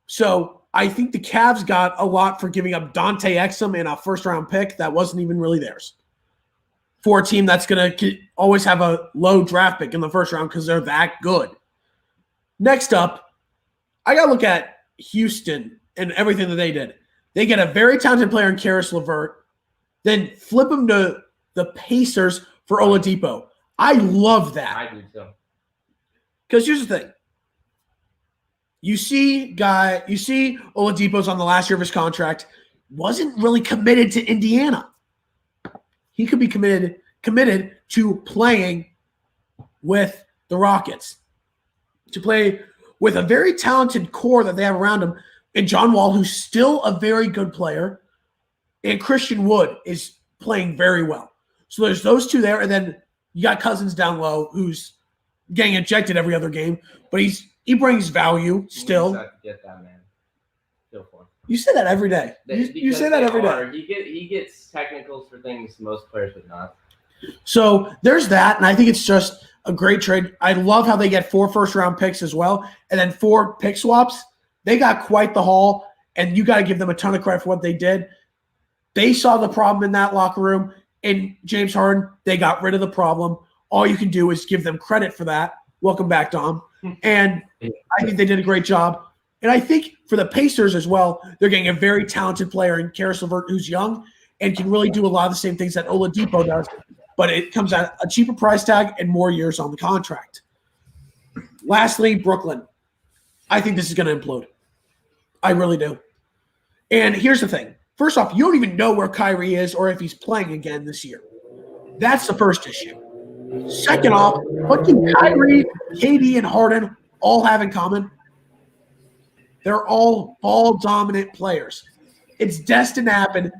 So I think the Cavs got a lot for giving up Dante Exum and a first-round pick that wasn't even really theirs for a team that's going to always have a low draft pick in the first round because they're that good. Next up, I got to look at Houston and everything that they did. They get a very talented player in Karis LeVert, then flip him to the Pacers for Oladipo. I love that. I do too. Because here's the thing. You see Oladipo's on the last year of his contract, wasn't really committed to Indiana. He could be committed to playing with the Rockets, to play with a very talented core that they have around him, and John Wall, who's still a very good player, and Christian Wood is playing very well. So there's those two there, and then you got Cousins down low, who's getting ejected every other game, but he brings value still. You just have to get that man. Feel for him. You say that every day. You say that every day. He gets technicals for things most players would not. So there's that, and I think it's just a great trade. I love how they get 4 first-round picks as well, and then 4 pick swaps. They got quite the haul, and you got to give them a ton of credit for what they did. They saw the problem in that locker room, and James Harden, they got rid of the problem. All you can do is give them credit for that. Welcome back, Dom. And I think they did a great job. And I think for the Pacers as well, they're getting a very talented player in Karis LeVert who's young and can really do a lot of the same things that Oladipo does, but it comes at a cheaper price tag and more years on the contract. Lastly, Brooklyn. I think this is going to implode. I really do. And here's the thing. First off, you don't even know where Kyrie is or if he's playing again this year. That's the first issue. Second off, what can Kyrie, KD, and Harden all have in common? They're all ball-dominant players. It's destined to happen.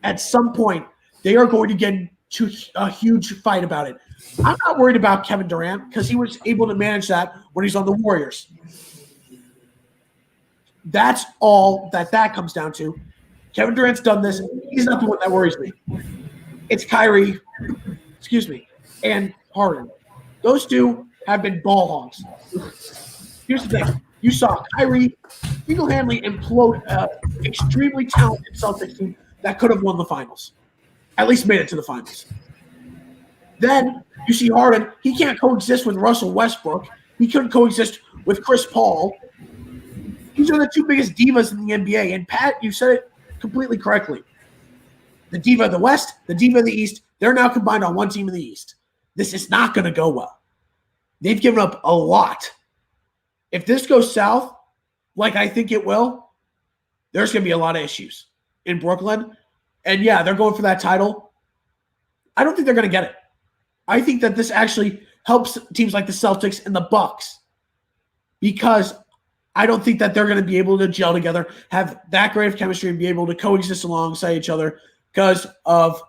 At some point, they are going to get into a huge fight about it. I'm not worried about Kevin Durant because he was able to manage that when he's on the Warriors. That's all that comes down to. Kevin Durant's done this. He's not the one that worries me. It's Kyrie, and Harden. Those two have been ball hogs. Here's the thing. You saw Kyrie single-handedly implode an extremely talented Celtics team that could have won the finals. At least made it to the finals. Then you see Harden. He can't coexist with Russell Westbrook. He couldn't coexist with Chris Paul. These are the 2 biggest divas in the NBA. And Pat, you said it completely correctly. The diva of the West, the diva of the East, they're now combined on one team in the East. This is not going to go well. They've given up a lot. If this goes south, like I think it will, there's going to be a lot of issues in Brooklyn. And yeah, they're going for that title. I don't think they're going to get it. I think that this actually helps teams like the Celtics and the Bucks because I don't think that they're going to be able to gel together, have that great of chemistry, and be able to coexist alongside each other because of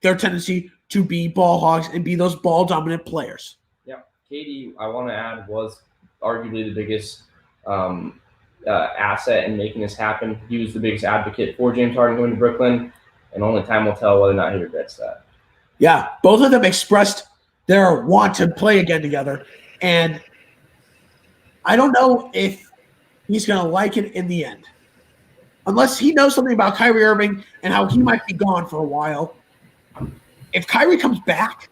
their tendency to be ball hogs and be those ball-dominant players. Yeah, KD, I want to add, was arguably the biggest asset in making this happen. He was the biggest advocate for James Harden going to Brooklyn, and only time will tell whether or not he regrets that. Yeah, both of them expressed their want to play again together, and I don't know if he's going to like it in the end. Unless he knows something about Kyrie Irving and how he might be gone for a while. If Kyrie comes back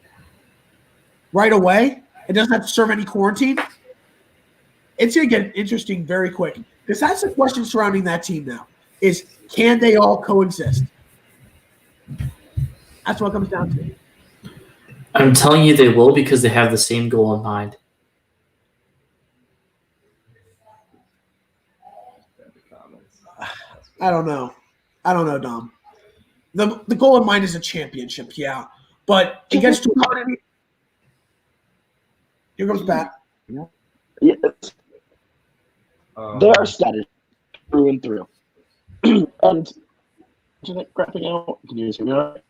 right away and doesn't have to serve any quarantine, it's going to get interesting very quick. Because that's the question surrounding that team now, is can they all coexist? That's what it comes down to. I'm telling you they will because they have the same goal in mind. I don't know, Dom. The goal in mind is a championship, yeah, but it gets to here goes Pat. Yes. They are status through and through. And internet crapping out. Can you hear me? All right?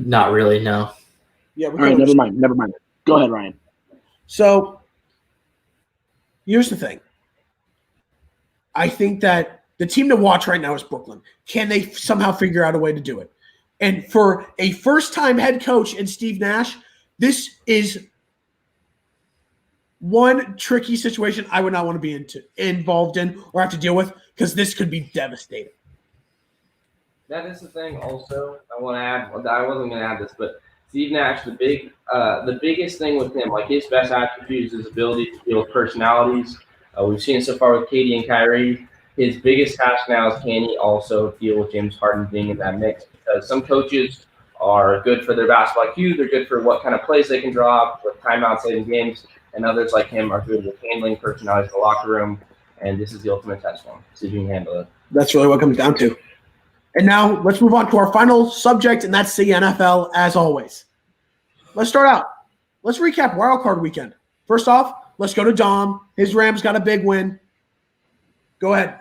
Not really, no. Yeah, All right, never mind. Go ahead, Ryan. So here's the thing. I think that the team to watch right now is Brooklyn. Can they somehow figure out a way to do it? And for a first-time head coach in Steve Nash, this is one tricky situation I would not want to be involved in or have to deal with, because this could be devastating. That is the thing. Also, I want to add. I wasn't going to add this, but Steve Nash, the biggest thing with him, like his best attribute is his ability to deal with personalities. We've seen it so far with Katie and Kyrie. His biggest task now is, can he also deal with James Harden being in that mix? Because some coaches are good for their basketball IQ. They're good for what kind of plays they can draw with timeouts late in games. And others like him are good with handling personalities in the locker room. And this is the ultimate test for him. See if you can handle it. That's really what it comes down to. And now let's move on to our final subject, and that's the NFL, as always. Let's start out. Let's recap Wild Card Weekend. First off, let's go to Dom. His Rams got a big win. Go ahead.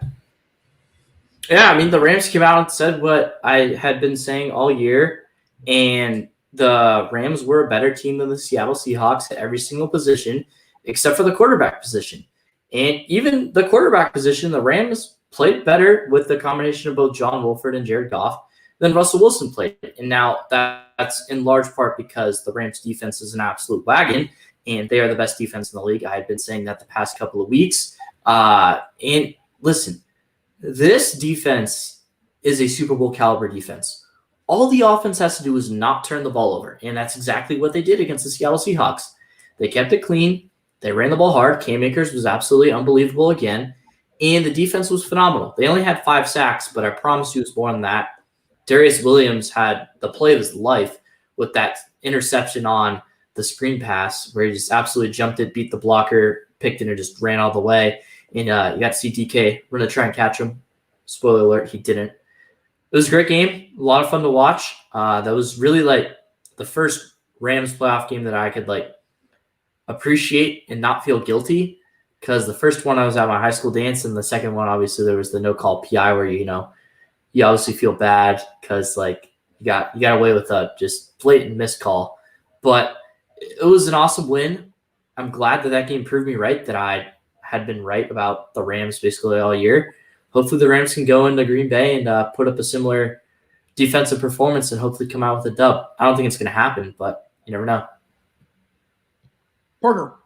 Yeah, I mean, the Rams came out and said what I had been saying all year, and the Rams were a better team than the Seattle Seahawks at every single position except for the quarterback position. And even the quarterback position, the Rams played better with the combination of both John Wolford and Jared Goff than Russell Wilson played. And now that's in large part because the Rams defense is an absolute wagon, and they are the best defense in the league. I had been saying that the past couple of weeks. And listen, this defense is a Super Bowl caliber defense. All the offense has to do is not turn the ball over, and that's exactly what they did against the Seattle Seahawks. They kept it clean. They ran the ball hard. Cam Akers was absolutely unbelievable again, and the defense was phenomenal. They only had 5 sacks, but I promise you it's more than that. Darius Williams had the play of his life with that interception on the screen pass where he just absolutely jumped it, beat the blocker, picked it, and just ran all the way. And you got CTK. We're going to try and catch him. Spoiler alert, he didn't. It was a great game. A lot of fun to watch. That was really like the first Rams playoff game that I could like appreciate and not feel guilty, because the first one I was at my high school dance, and the second one, obviously, there was the no call PI where you obviously feel bad because like you got away with a just blatant missed call. But it was an awesome win. I'm glad that game proved me right, that I had been right about the Rams basically all year. Hopefully the Rams can go into Green Bay and put up a similar defensive performance and hopefully come out with a dub. I don't think it's going to happen, but you never know. Parker,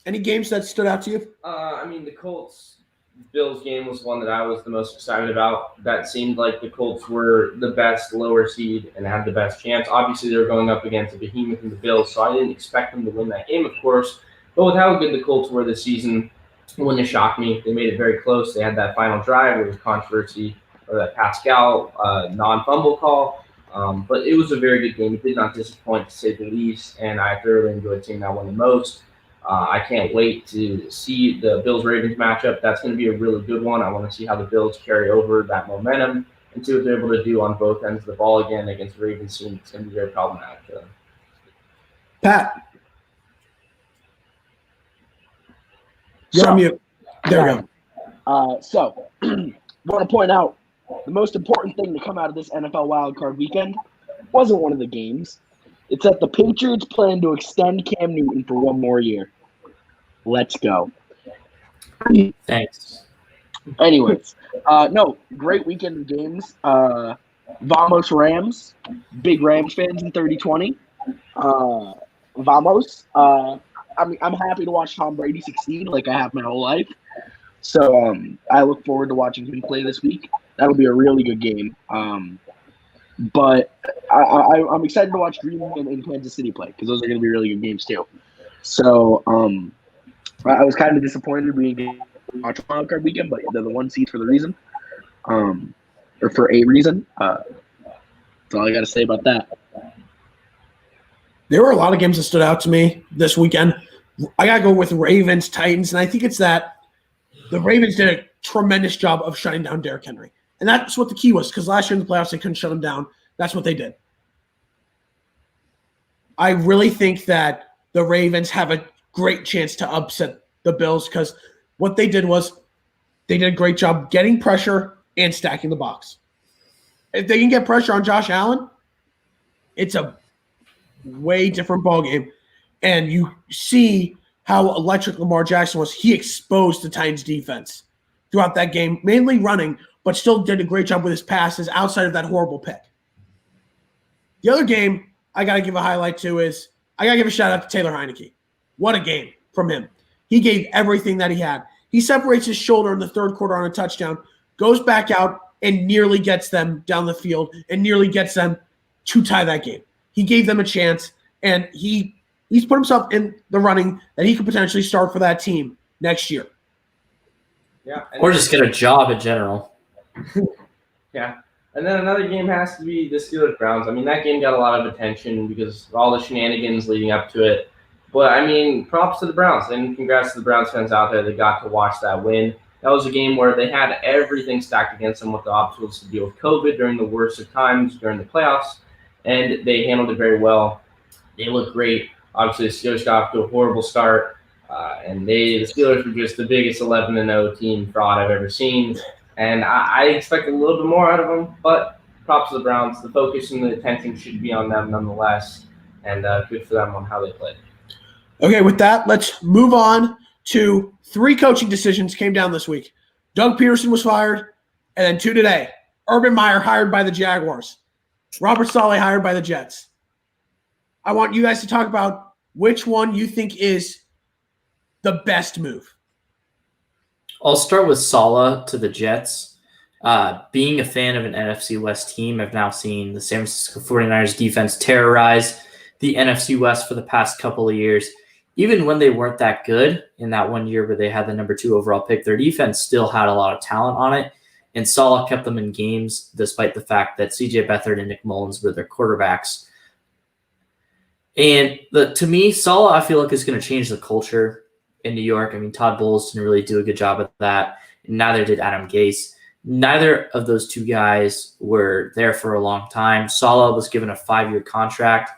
any games that stood out to you? I mean, the Colts-Bills game was one that I was the most excited about. That seemed like the Colts were the best lower seed and had the best chance. Obviously, they were going up against a behemoth in the Bills, so I didn't expect them to win that game, of course. But with how good the Colts were this season, it wouldn't have shocked me. They made it very close. They had that final drive where there was controversy or that Pascal non-fumble call. But it was a very good game. It did not disappoint, to say the least, and I thoroughly enjoyed seeing that one the most. I can't wait to see the Bills-Ravens matchup. That's going to be a really good one. I want to see how the Bills carry over that momentum and see what they're able to do on both ends of the ball again against the Ravens team. It's going to be very problematic for them. Pat. You're on mute. There we go. So, want to point out the most important thing to come out of this NFL wildcard weekend wasn't one of the games. It's that the Patriots plan to extend Cam Newton for one more year. Let's go. Thanks. Anyways, no, great weekend of games. Vamos Rams. Big Rams fans in 30-20. Vamos. I'm happy to watch Tom Brady succeed like I have my whole life. So I look forward to watching him play this week. That'll be a really good game. But I'm excited to watch Green Bay and Kansas City play because those are going to be really good games too. So I was kind of disappointed we didn't get watch Wild Card Weekend, but they're the one seed for the reason, or for a reason. That's all I got to say about that. There were a lot of games that stood out to me this weekend. I got to go with Ravens, Titans, and I think it's that the Ravens did tremendous job of shutting down Derrick Henry. And that's what the key was, because last year in the playoffs, they couldn't shut him down. That's what they did. I really think that the Ravens have a great chance to upset the Bills, because what they did was they did a great job getting pressure and stacking the box. If they can get pressure on Josh Allen, it's a way different ballgame. And you see how electric Lamar Jackson was. He exposed the Titans defense throughout that game, mainly running, but still did a great job with his passes outside of that horrible pick. The other game I got to give a highlight to is I got to give a shout out to Taylor Heineke. What a game from him. He gave everything that he had. He separates his shoulder in the third quarter on a touchdown, goes back out and nearly gets them down the field and nearly gets them to tie that game. He gave them a chance, and he's put himself in the running that he could potentially start for that team next year. Yeah. Or just get a job in general. Yeah. And then another game has to be the Steelers-Browns. I mean, that game got a lot of attention because of all the shenanigans leading up to it. But, I mean, props to the Browns, and congrats to the Browns fans out there that got to watch that win. That was a game where they had everything stacked against them with the obstacles to deal with COVID during the worst of times during the playoffs, and they handled it very well. They looked great. Obviously, the Steelers got off to a horrible start, and the Steelers were just the biggest 11-0 team fraud I've ever seen. And I expected a little bit more out of them, but props to the Browns. The focus and the attention should be on them nonetheless, and good for them on how they played. Okay, with that, let's move on to 3 coaching decisions came down this week. Doug Peterson was fired, and then 2 today. Urban Meyer hired by the Jaguars. Robert Saleh hired by the Jets. I want you guys to talk about which one you think is the best move. I'll start with Saleh to the Jets. Being a fan of an NFC West team, I've now seen the San Francisco 49ers defense terrorize the NFC West for the past couple of years. Even when they weren't that good in that 1 year where they had the number 2 overall pick, their defense still had a lot of talent on it. And Saleh kept them in games despite the fact that C.J. Beathard and Nick Mullins were their quarterbacks. And to me, Saleh, I feel like, is going to change the culture in New York. I mean, Todd Bowles didn't really do a good job at that. Neither did Adam Gase. Neither of those 2 guys were there for a long time. Saleh was given a 5-year contract.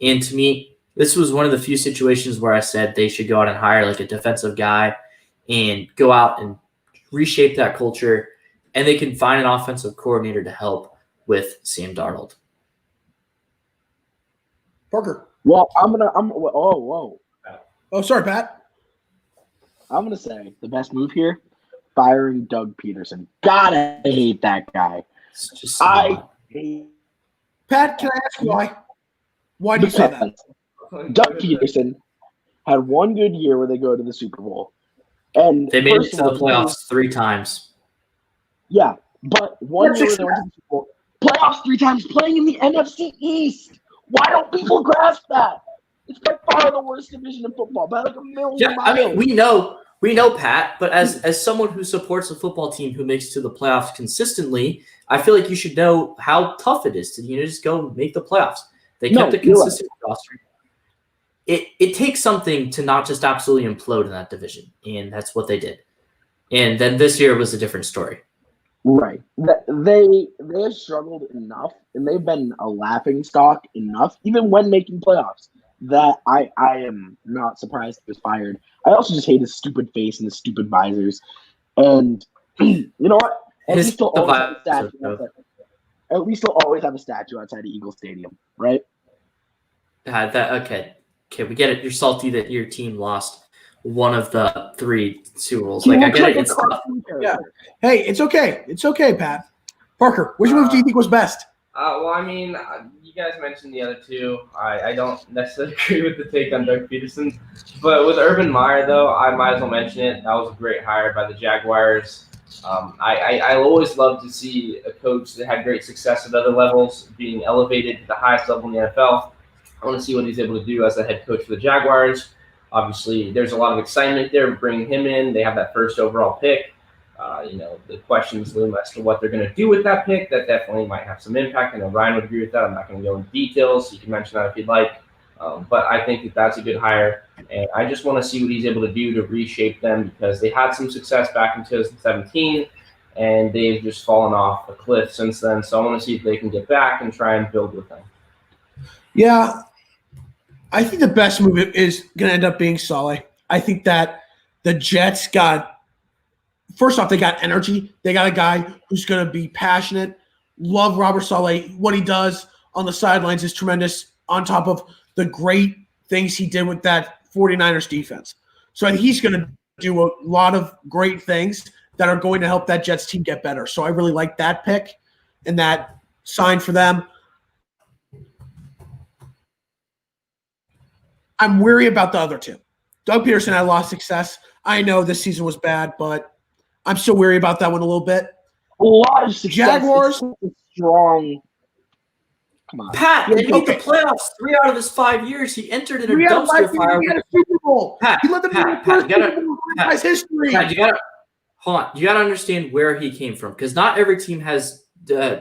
And to me, this was one of the few situations where I said they should go out and hire like a defensive guy and go out and reshape that culture, and they can find an offensive coordinator to help with Sam Darnold. Parker. Well, Oh, sorry, Pat. I'm gonna say the best move here, firing Doug Peterson. God, I hate that guy. It's just I hate Pat, can I ask why? Why do you say that? Doug Peterson had one good year where they go to the Super Bowl, and they made it to the playoffs 3 times. Yeah, but one year where they went to the Super Bowl, playoffs 3 times, playing in the NFC East. Why don't people grasp that? It's by far the worst division in football, by like a million Yeah, miles. I mean, we know, Pat, but as someone who supports a football team who makes it to the playoffs consistently, I feel like you should know how tough it is to just go make the playoffs. They kept a consistent roster. It takes something to not just absolutely implode in that division, and that's what they did. And then this year was a different story. Right. They have struggled enough, and they've been a laughingstock enough, even when making playoffs, that I am not surprised he was fired. I also just hate his stupid face and his stupid visors. And you know what? At least he'll always have a statue outside of Eagle Stadium, right? Okay, we get it. You're salty that your team lost one of the 3 Super Bowls. Like, I get it. It's tough. Yeah. Hey, it's okay. It's okay, Pat. Parker, which move do you think was best? Well, I mean, you guys mentioned the other 2. I don't necessarily agree with the take on Doug Peterson. But with Urban Meyer, though, I might as well mention it. That was a great hire by the Jaguars. I always love to see a coach that had great success at other levels being elevated to the highest level in the NFL. I want to see what he's able to do as a head coach for the Jaguars. Obviously, there's a lot of excitement there bringing him in. They have that first overall pick. The questions loom as to what they're going to do with that pick. That definitely might have some impact. I know Ryan would agree with that. I'm not going to go into details. You can mention that if you'd like. But I think that that's a good hire, and I just want to see what he's able to do to reshape them because they had some success back in 2017, and they've just fallen off a cliff since then. So I want to see if they can get back and try and build with them. Yeah, I think the best move is going to end up being Saleh. I think that the Jets got, first off, they got energy. They got a guy who's going to be passionate. Love Robert Saleh. What he does on the sidelines is tremendous, on top of the great things he did with that 49ers defense. So I think he's going to do a lot of great things that are going to help that Jets team get better. So I really like that pick and that sign for them. I'm weary about the other two. Doug Peterson had a lot of success. I know this season was bad, but I'm still weary about that one a little bit. A lot of success. Jaguars. Strong. Come on. Pat, they made the playoffs 3 out of his 5 years. He entered in a dumpster fire. He had a Super Bowl. Pat, He led them in the first Super Bowl in his history. Pat, hold on. You got to understand where he came from because not every team has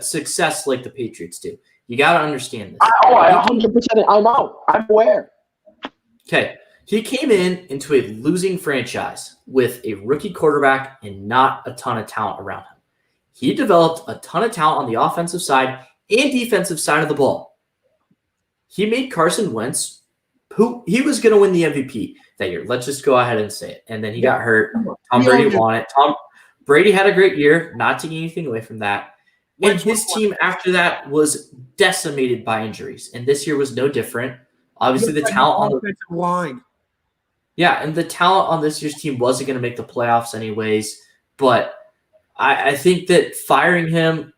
success like the Patriots do. You got to understand this. I 100%. I know. I'm aware. Okay. He came into a losing franchise with a rookie quarterback and not a ton of talent around him. He developed a ton of talent on the offensive side and defensive side of the ball. He made Carson Wentz, who he was going to win the MVP that year. Let's just go ahead and say it. And then he got hurt. Tom Brady won it. Tom Brady had a great year, not taking anything away from that. And his team after that was decimated by injuries. And this year was no different. Obviously, the talent on the line. Yeah, and the talent on this year's team wasn't going to make the playoffs anyways. But I think that firing him,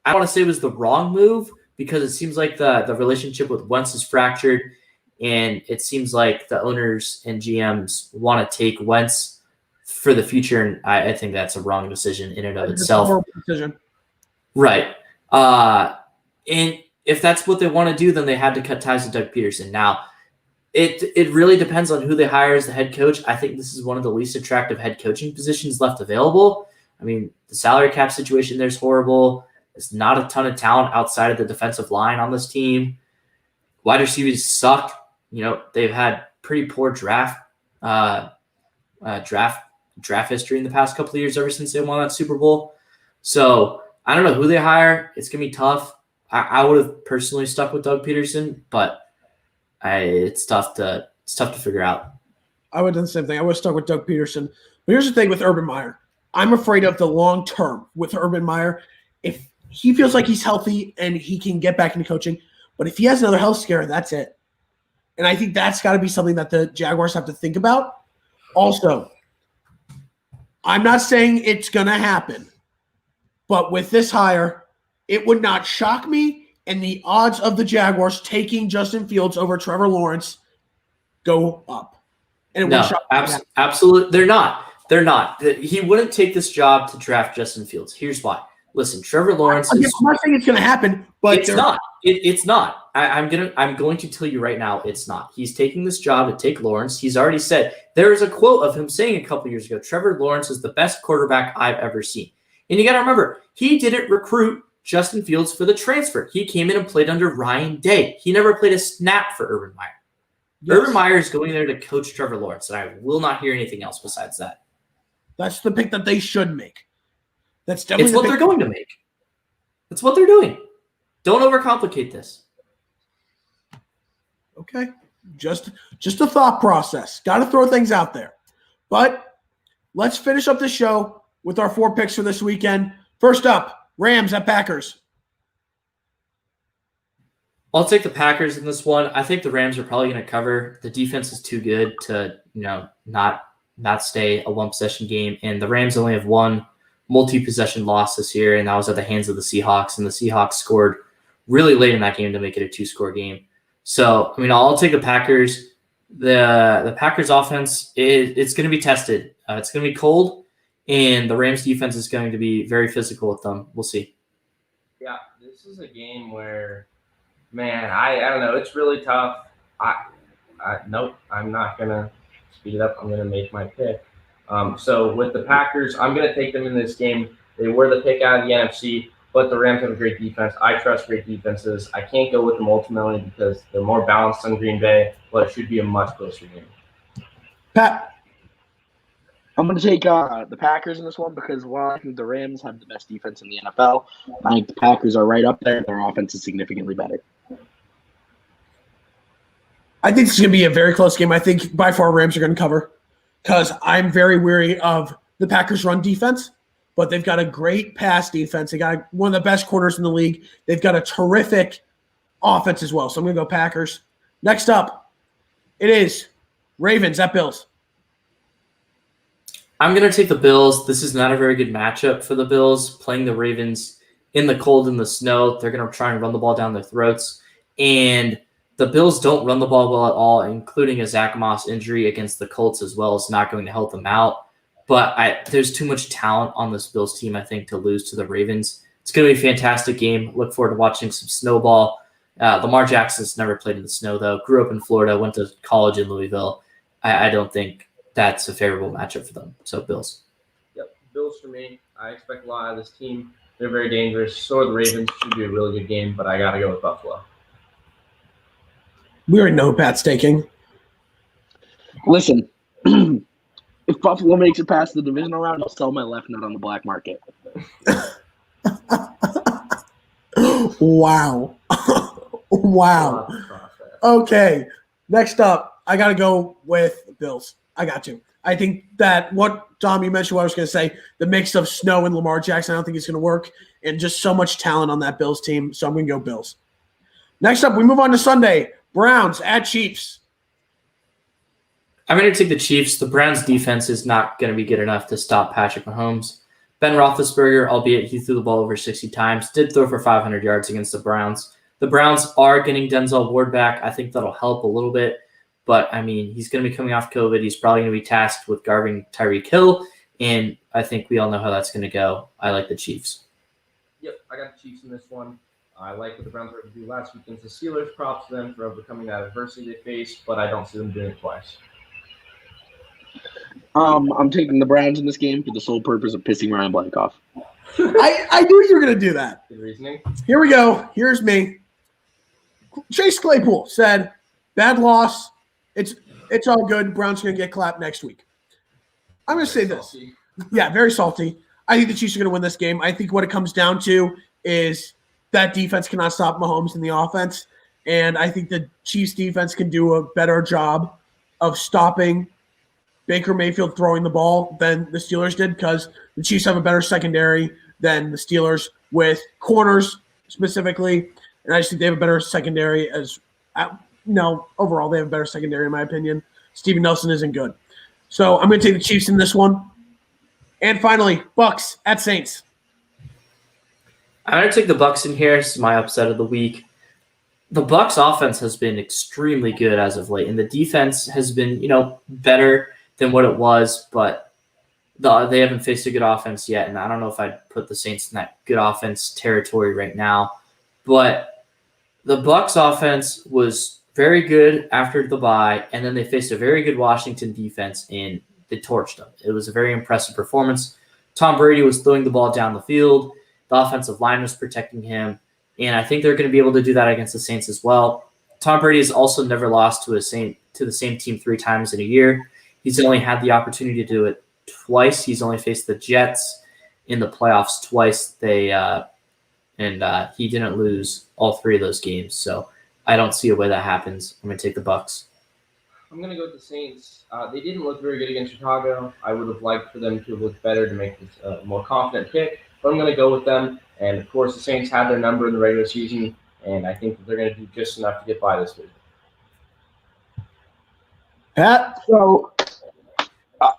I don't want to say it was the wrong move because it seems like the relationship with Wentz is fractured, and it seems like the owners and GMs want to take Wentz for the future, and I think that's a wrong decision in and of itself. A horrible decision. Right. And if that's what they want to do, then they had to cut ties with Doug Peterson. Now, it really depends on who they hire as the head coach. I think this is one of the least attractive head coaching positions left available. I mean, the salary cap situation there's horrible. There's not a ton of talent outside of the defensive line on this team. Wide receivers suck. They've had pretty poor draft history in the past couple of years ever since they won that Super Bowl. So I don't know who they hire. It's gonna be tough. I would have personally stuck with Doug Peterson, but it's tough to figure out. I would have done the same thing. I would have stuck with Doug Peterson. But here's the thing with Urban Meyer. I'm afraid of the long term with Urban Meyer. If he feels like he's healthy and he can get back into coaching, but if he has another health scare, that's it. And I think that's got to be something that the Jaguars have to think about. Also, I'm not saying it's going to happen, but with this hire, it would not shock me, and the odds of the Jaguars taking Justin Fields over Trevor Lawrence go up. And it absolutely. They're not. They're not. He wouldn't take this job to draft Justin Fields. Here's why. Listen, Trevor Lawrence. I'm not saying it's going to happen, but it's not. It's not. I'm going to tell you right now, it's not. He's taking this job to take Lawrence. He's already said there is a quote of him saying a couple years ago, Trevor Lawrence is the best quarterback I've ever seen. And you got to remember, he didn't recruit Justin Fields for the transfer. He came in and played under Ryan Day. He never played a snap for Urban Meyer. Yes. Urban Meyer is going there to coach Trevor Lawrence, and I will not hear anything else besides that. That's the pick that they should make. That's definitely what they're going to make. That's what they're doing. Don't overcomplicate this. Okay. Just a thought process. Got to throw things out there. But let's finish up the show with our 4 picks for this weekend. First up, Rams at Packers. I'll take the Packers in this one. I think the Rams are probably going to cover. The defense is too good to, not stay a one-possession game. And the Rams only have one multi-possession loss this year, and that was at the hands of the Seahawks. And the Seahawks scored really late in that game to make it a 2-score game. So, I'll take the Packers. The Packers offense, it's going to be tested. It's going to be cold, and the Rams defense is going to be very physical with them. We'll see. Yeah, this is a game where, man, I don't know. It's really tough. Nope, I'm not going to speed it up. I'm going to make my pick. So with the Packers, I'm going to take them in this game. They were the pick out of the NFC. But the Rams have a great defense. I trust great defenses. I can't go with them ultimately because they're more balanced than Green Bay, but it should be a much closer game. Pat. I'm going to take the Packers in this one because while I think the Rams have the best defense in the NFL, I think the Packers are right up there. Their offense is significantly better. I think this is going to be a very close game. I think by far Rams are going to cover because I'm very weary of the Packers' run defense, but they've got a great pass defense. They got one of the best corners in the league. They've got a terrific offense as well. So I'm going to go Packers. Next up, it is Ravens at Bills. I'm going to take the Bills. This is not a very good matchup for the Bills. Playing the Ravens in the cold and the snow, they're going to try and run the ball down their throats. And the Bills don't run the ball well at all, including a Zach Moss injury against the Colts as well. It's not going to help them out. But there's too much talent on this Bills team, I think, to lose to the Ravens. It's going to be a fantastic game. Look forward to watching some snowball. Lamar Jackson's never played in the snow, though. Grew up in Florida, went to college in Louisville. I don't think that's a favorable matchup for them. So, Bills. Yep, Bills for me. I expect a lot of this team. They're very dangerous. So are the Ravens. Should be a really good game, but I got to go with Buffalo. We already know Pat's taking. Listen, if Buffalo makes it past the divisional round, I'll sell my left nut on the black market. Wow. Wow. Okay. Next up, I got to go with Bills. I got to. I think that what, Dom, you mentioned what I was going to say, the mix of snow and Lamar Jackson, I don't think it's going to work, and just so much talent on that Bills team, so I'm going to go Bills. Next up, we move on to Sunday. Browns at Chiefs. I'm going to take the Chiefs. The Browns' defense is not going to be good enough to stop Patrick Mahomes. Ben Roethlisberger, albeit he threw the ball over 60 times, did throw for 500 yards against the Browns. The Browns are getting Denzel Ward back. I think that'll help a little bit. But, I mean, he's going to be coming off COVID. He's probably going to be tasked with guarding Tyreek Hill. And I think we all know how that's going to go. I like the Chiefs. Yep, I got the Chiefs in this one. I like what the Browns were able to do last week against the Steelers. Props to them for overcoming that adversity they faced, but I don't see them doing it twice. I'm taking the Browns in this game for the sole purpose of pissing Ryan Blank off. I knew you were going to do that. Good reasoning. Here we go. Here's me. Chase Claypool said, bad loss. It's all good. Browns are going to get clapped next week. I'm going to say this. Salty. Yeah, very salty. I think the Chiefs are going to win this game. I think what it comes down to is that defense cannot stop Mahomes in the offense. And I think the Chiefs defense can do a better job of stopping Baker Mayfield throwing the ball than the Steelers did because the Chiefs have a better secondary than the Steelers with corners specifically. And I just think they have a better secondary overall they have a better secondary in my opinion. Steven Nelson isn't good. So I'm going to take the Chiefs in this one. And finally, Bucks at Saints. I'm going to take the Bucks in here. This is my upset of the week. The Bucks offense has been extremely good as of late, and the defense has been, better than what it was, but they haven't faced a good offense yet, and I don't know if I'd put the Saints in that good offense territory right now. But the Bucks offense was very good after the bye, and then they faced a very good Washington defense, and they torched them. It was a very impressive performance. Tom Brady was throwing the ball down the field. The offensive line was protecting him, and I think they're going to be able to do that against the Saints as well. Tom Brady has also never lost to the same team 3 times in a year. He's only had the opportunity to do it twice. He's only faced the Jets in the playoffs twice. He didn't lose all 3 of those games, so I don't see a way that happens. I'm going to take the Bucks. I'm going to go with the Saints. They didn't look very good against Chicago. I would have liked for them to look better to make this a more confident pick. But I'm going to go with them. And, of course, the Saints had their number in the regular season, and I think that they're going to do just enough to get by this week. Pat? So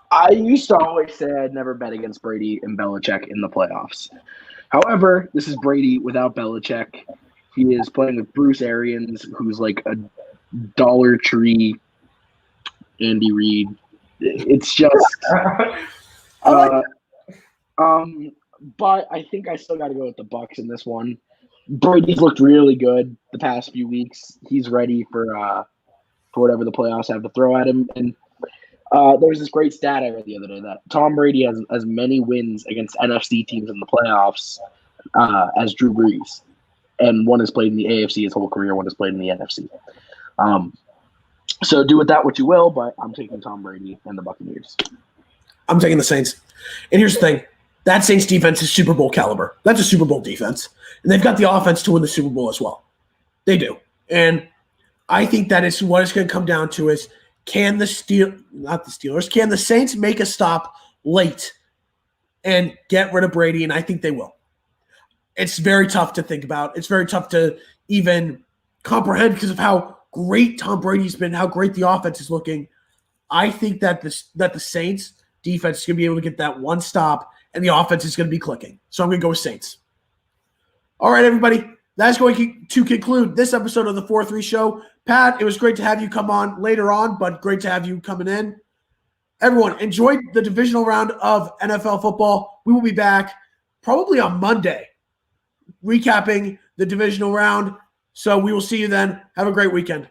I used to always say I'd never bet against Brady and Belichick in the playoffs. However, this is Brady without Belichick. He is playing with Bruce Arians, who's like a Dollar Tree Andy Reid. It's just but I think I still got to go with the Bucks in this one. Brady's looked really good the past few weeks. He's ready for whatever the playoffs have to throw at him. And there was this great stat I read the other day that Tom Brady has as many wins against NFC teams in the playoffs as Drew Brees, and one has played in the AFC his whole career, one has played in the NFC. So do with that what you will, but I'm taking Tom Brady and the Buccaneers. I'm taking the Saints. And here's the thing. That Saints defense is Super Bowl caliber. That's a Super Bowl defense. And they've got the offense to win the Super Bowl as well. They do. And I think that is what it's going to come down to is can the Saints make a stop late and get rid of Brady? And I think they will. It's very tough to think about. It's very tough to even comprehend because of how great Tom Brady's been, how great the offense is looking. I think that the Saints defense is going to be able to get that one stop, and the offense is going to be clicking. So I'm going to go with Saints. All right, everybody. That's going to conclude this episode of the 4-3 Show. Pat, it was great to have you come on later on, but great to have you coming in. Everyone, enjoy the divisional round of NFL football. We will be back probably on Monday recapping the divisional round. So we will see you then. Have a great weekend.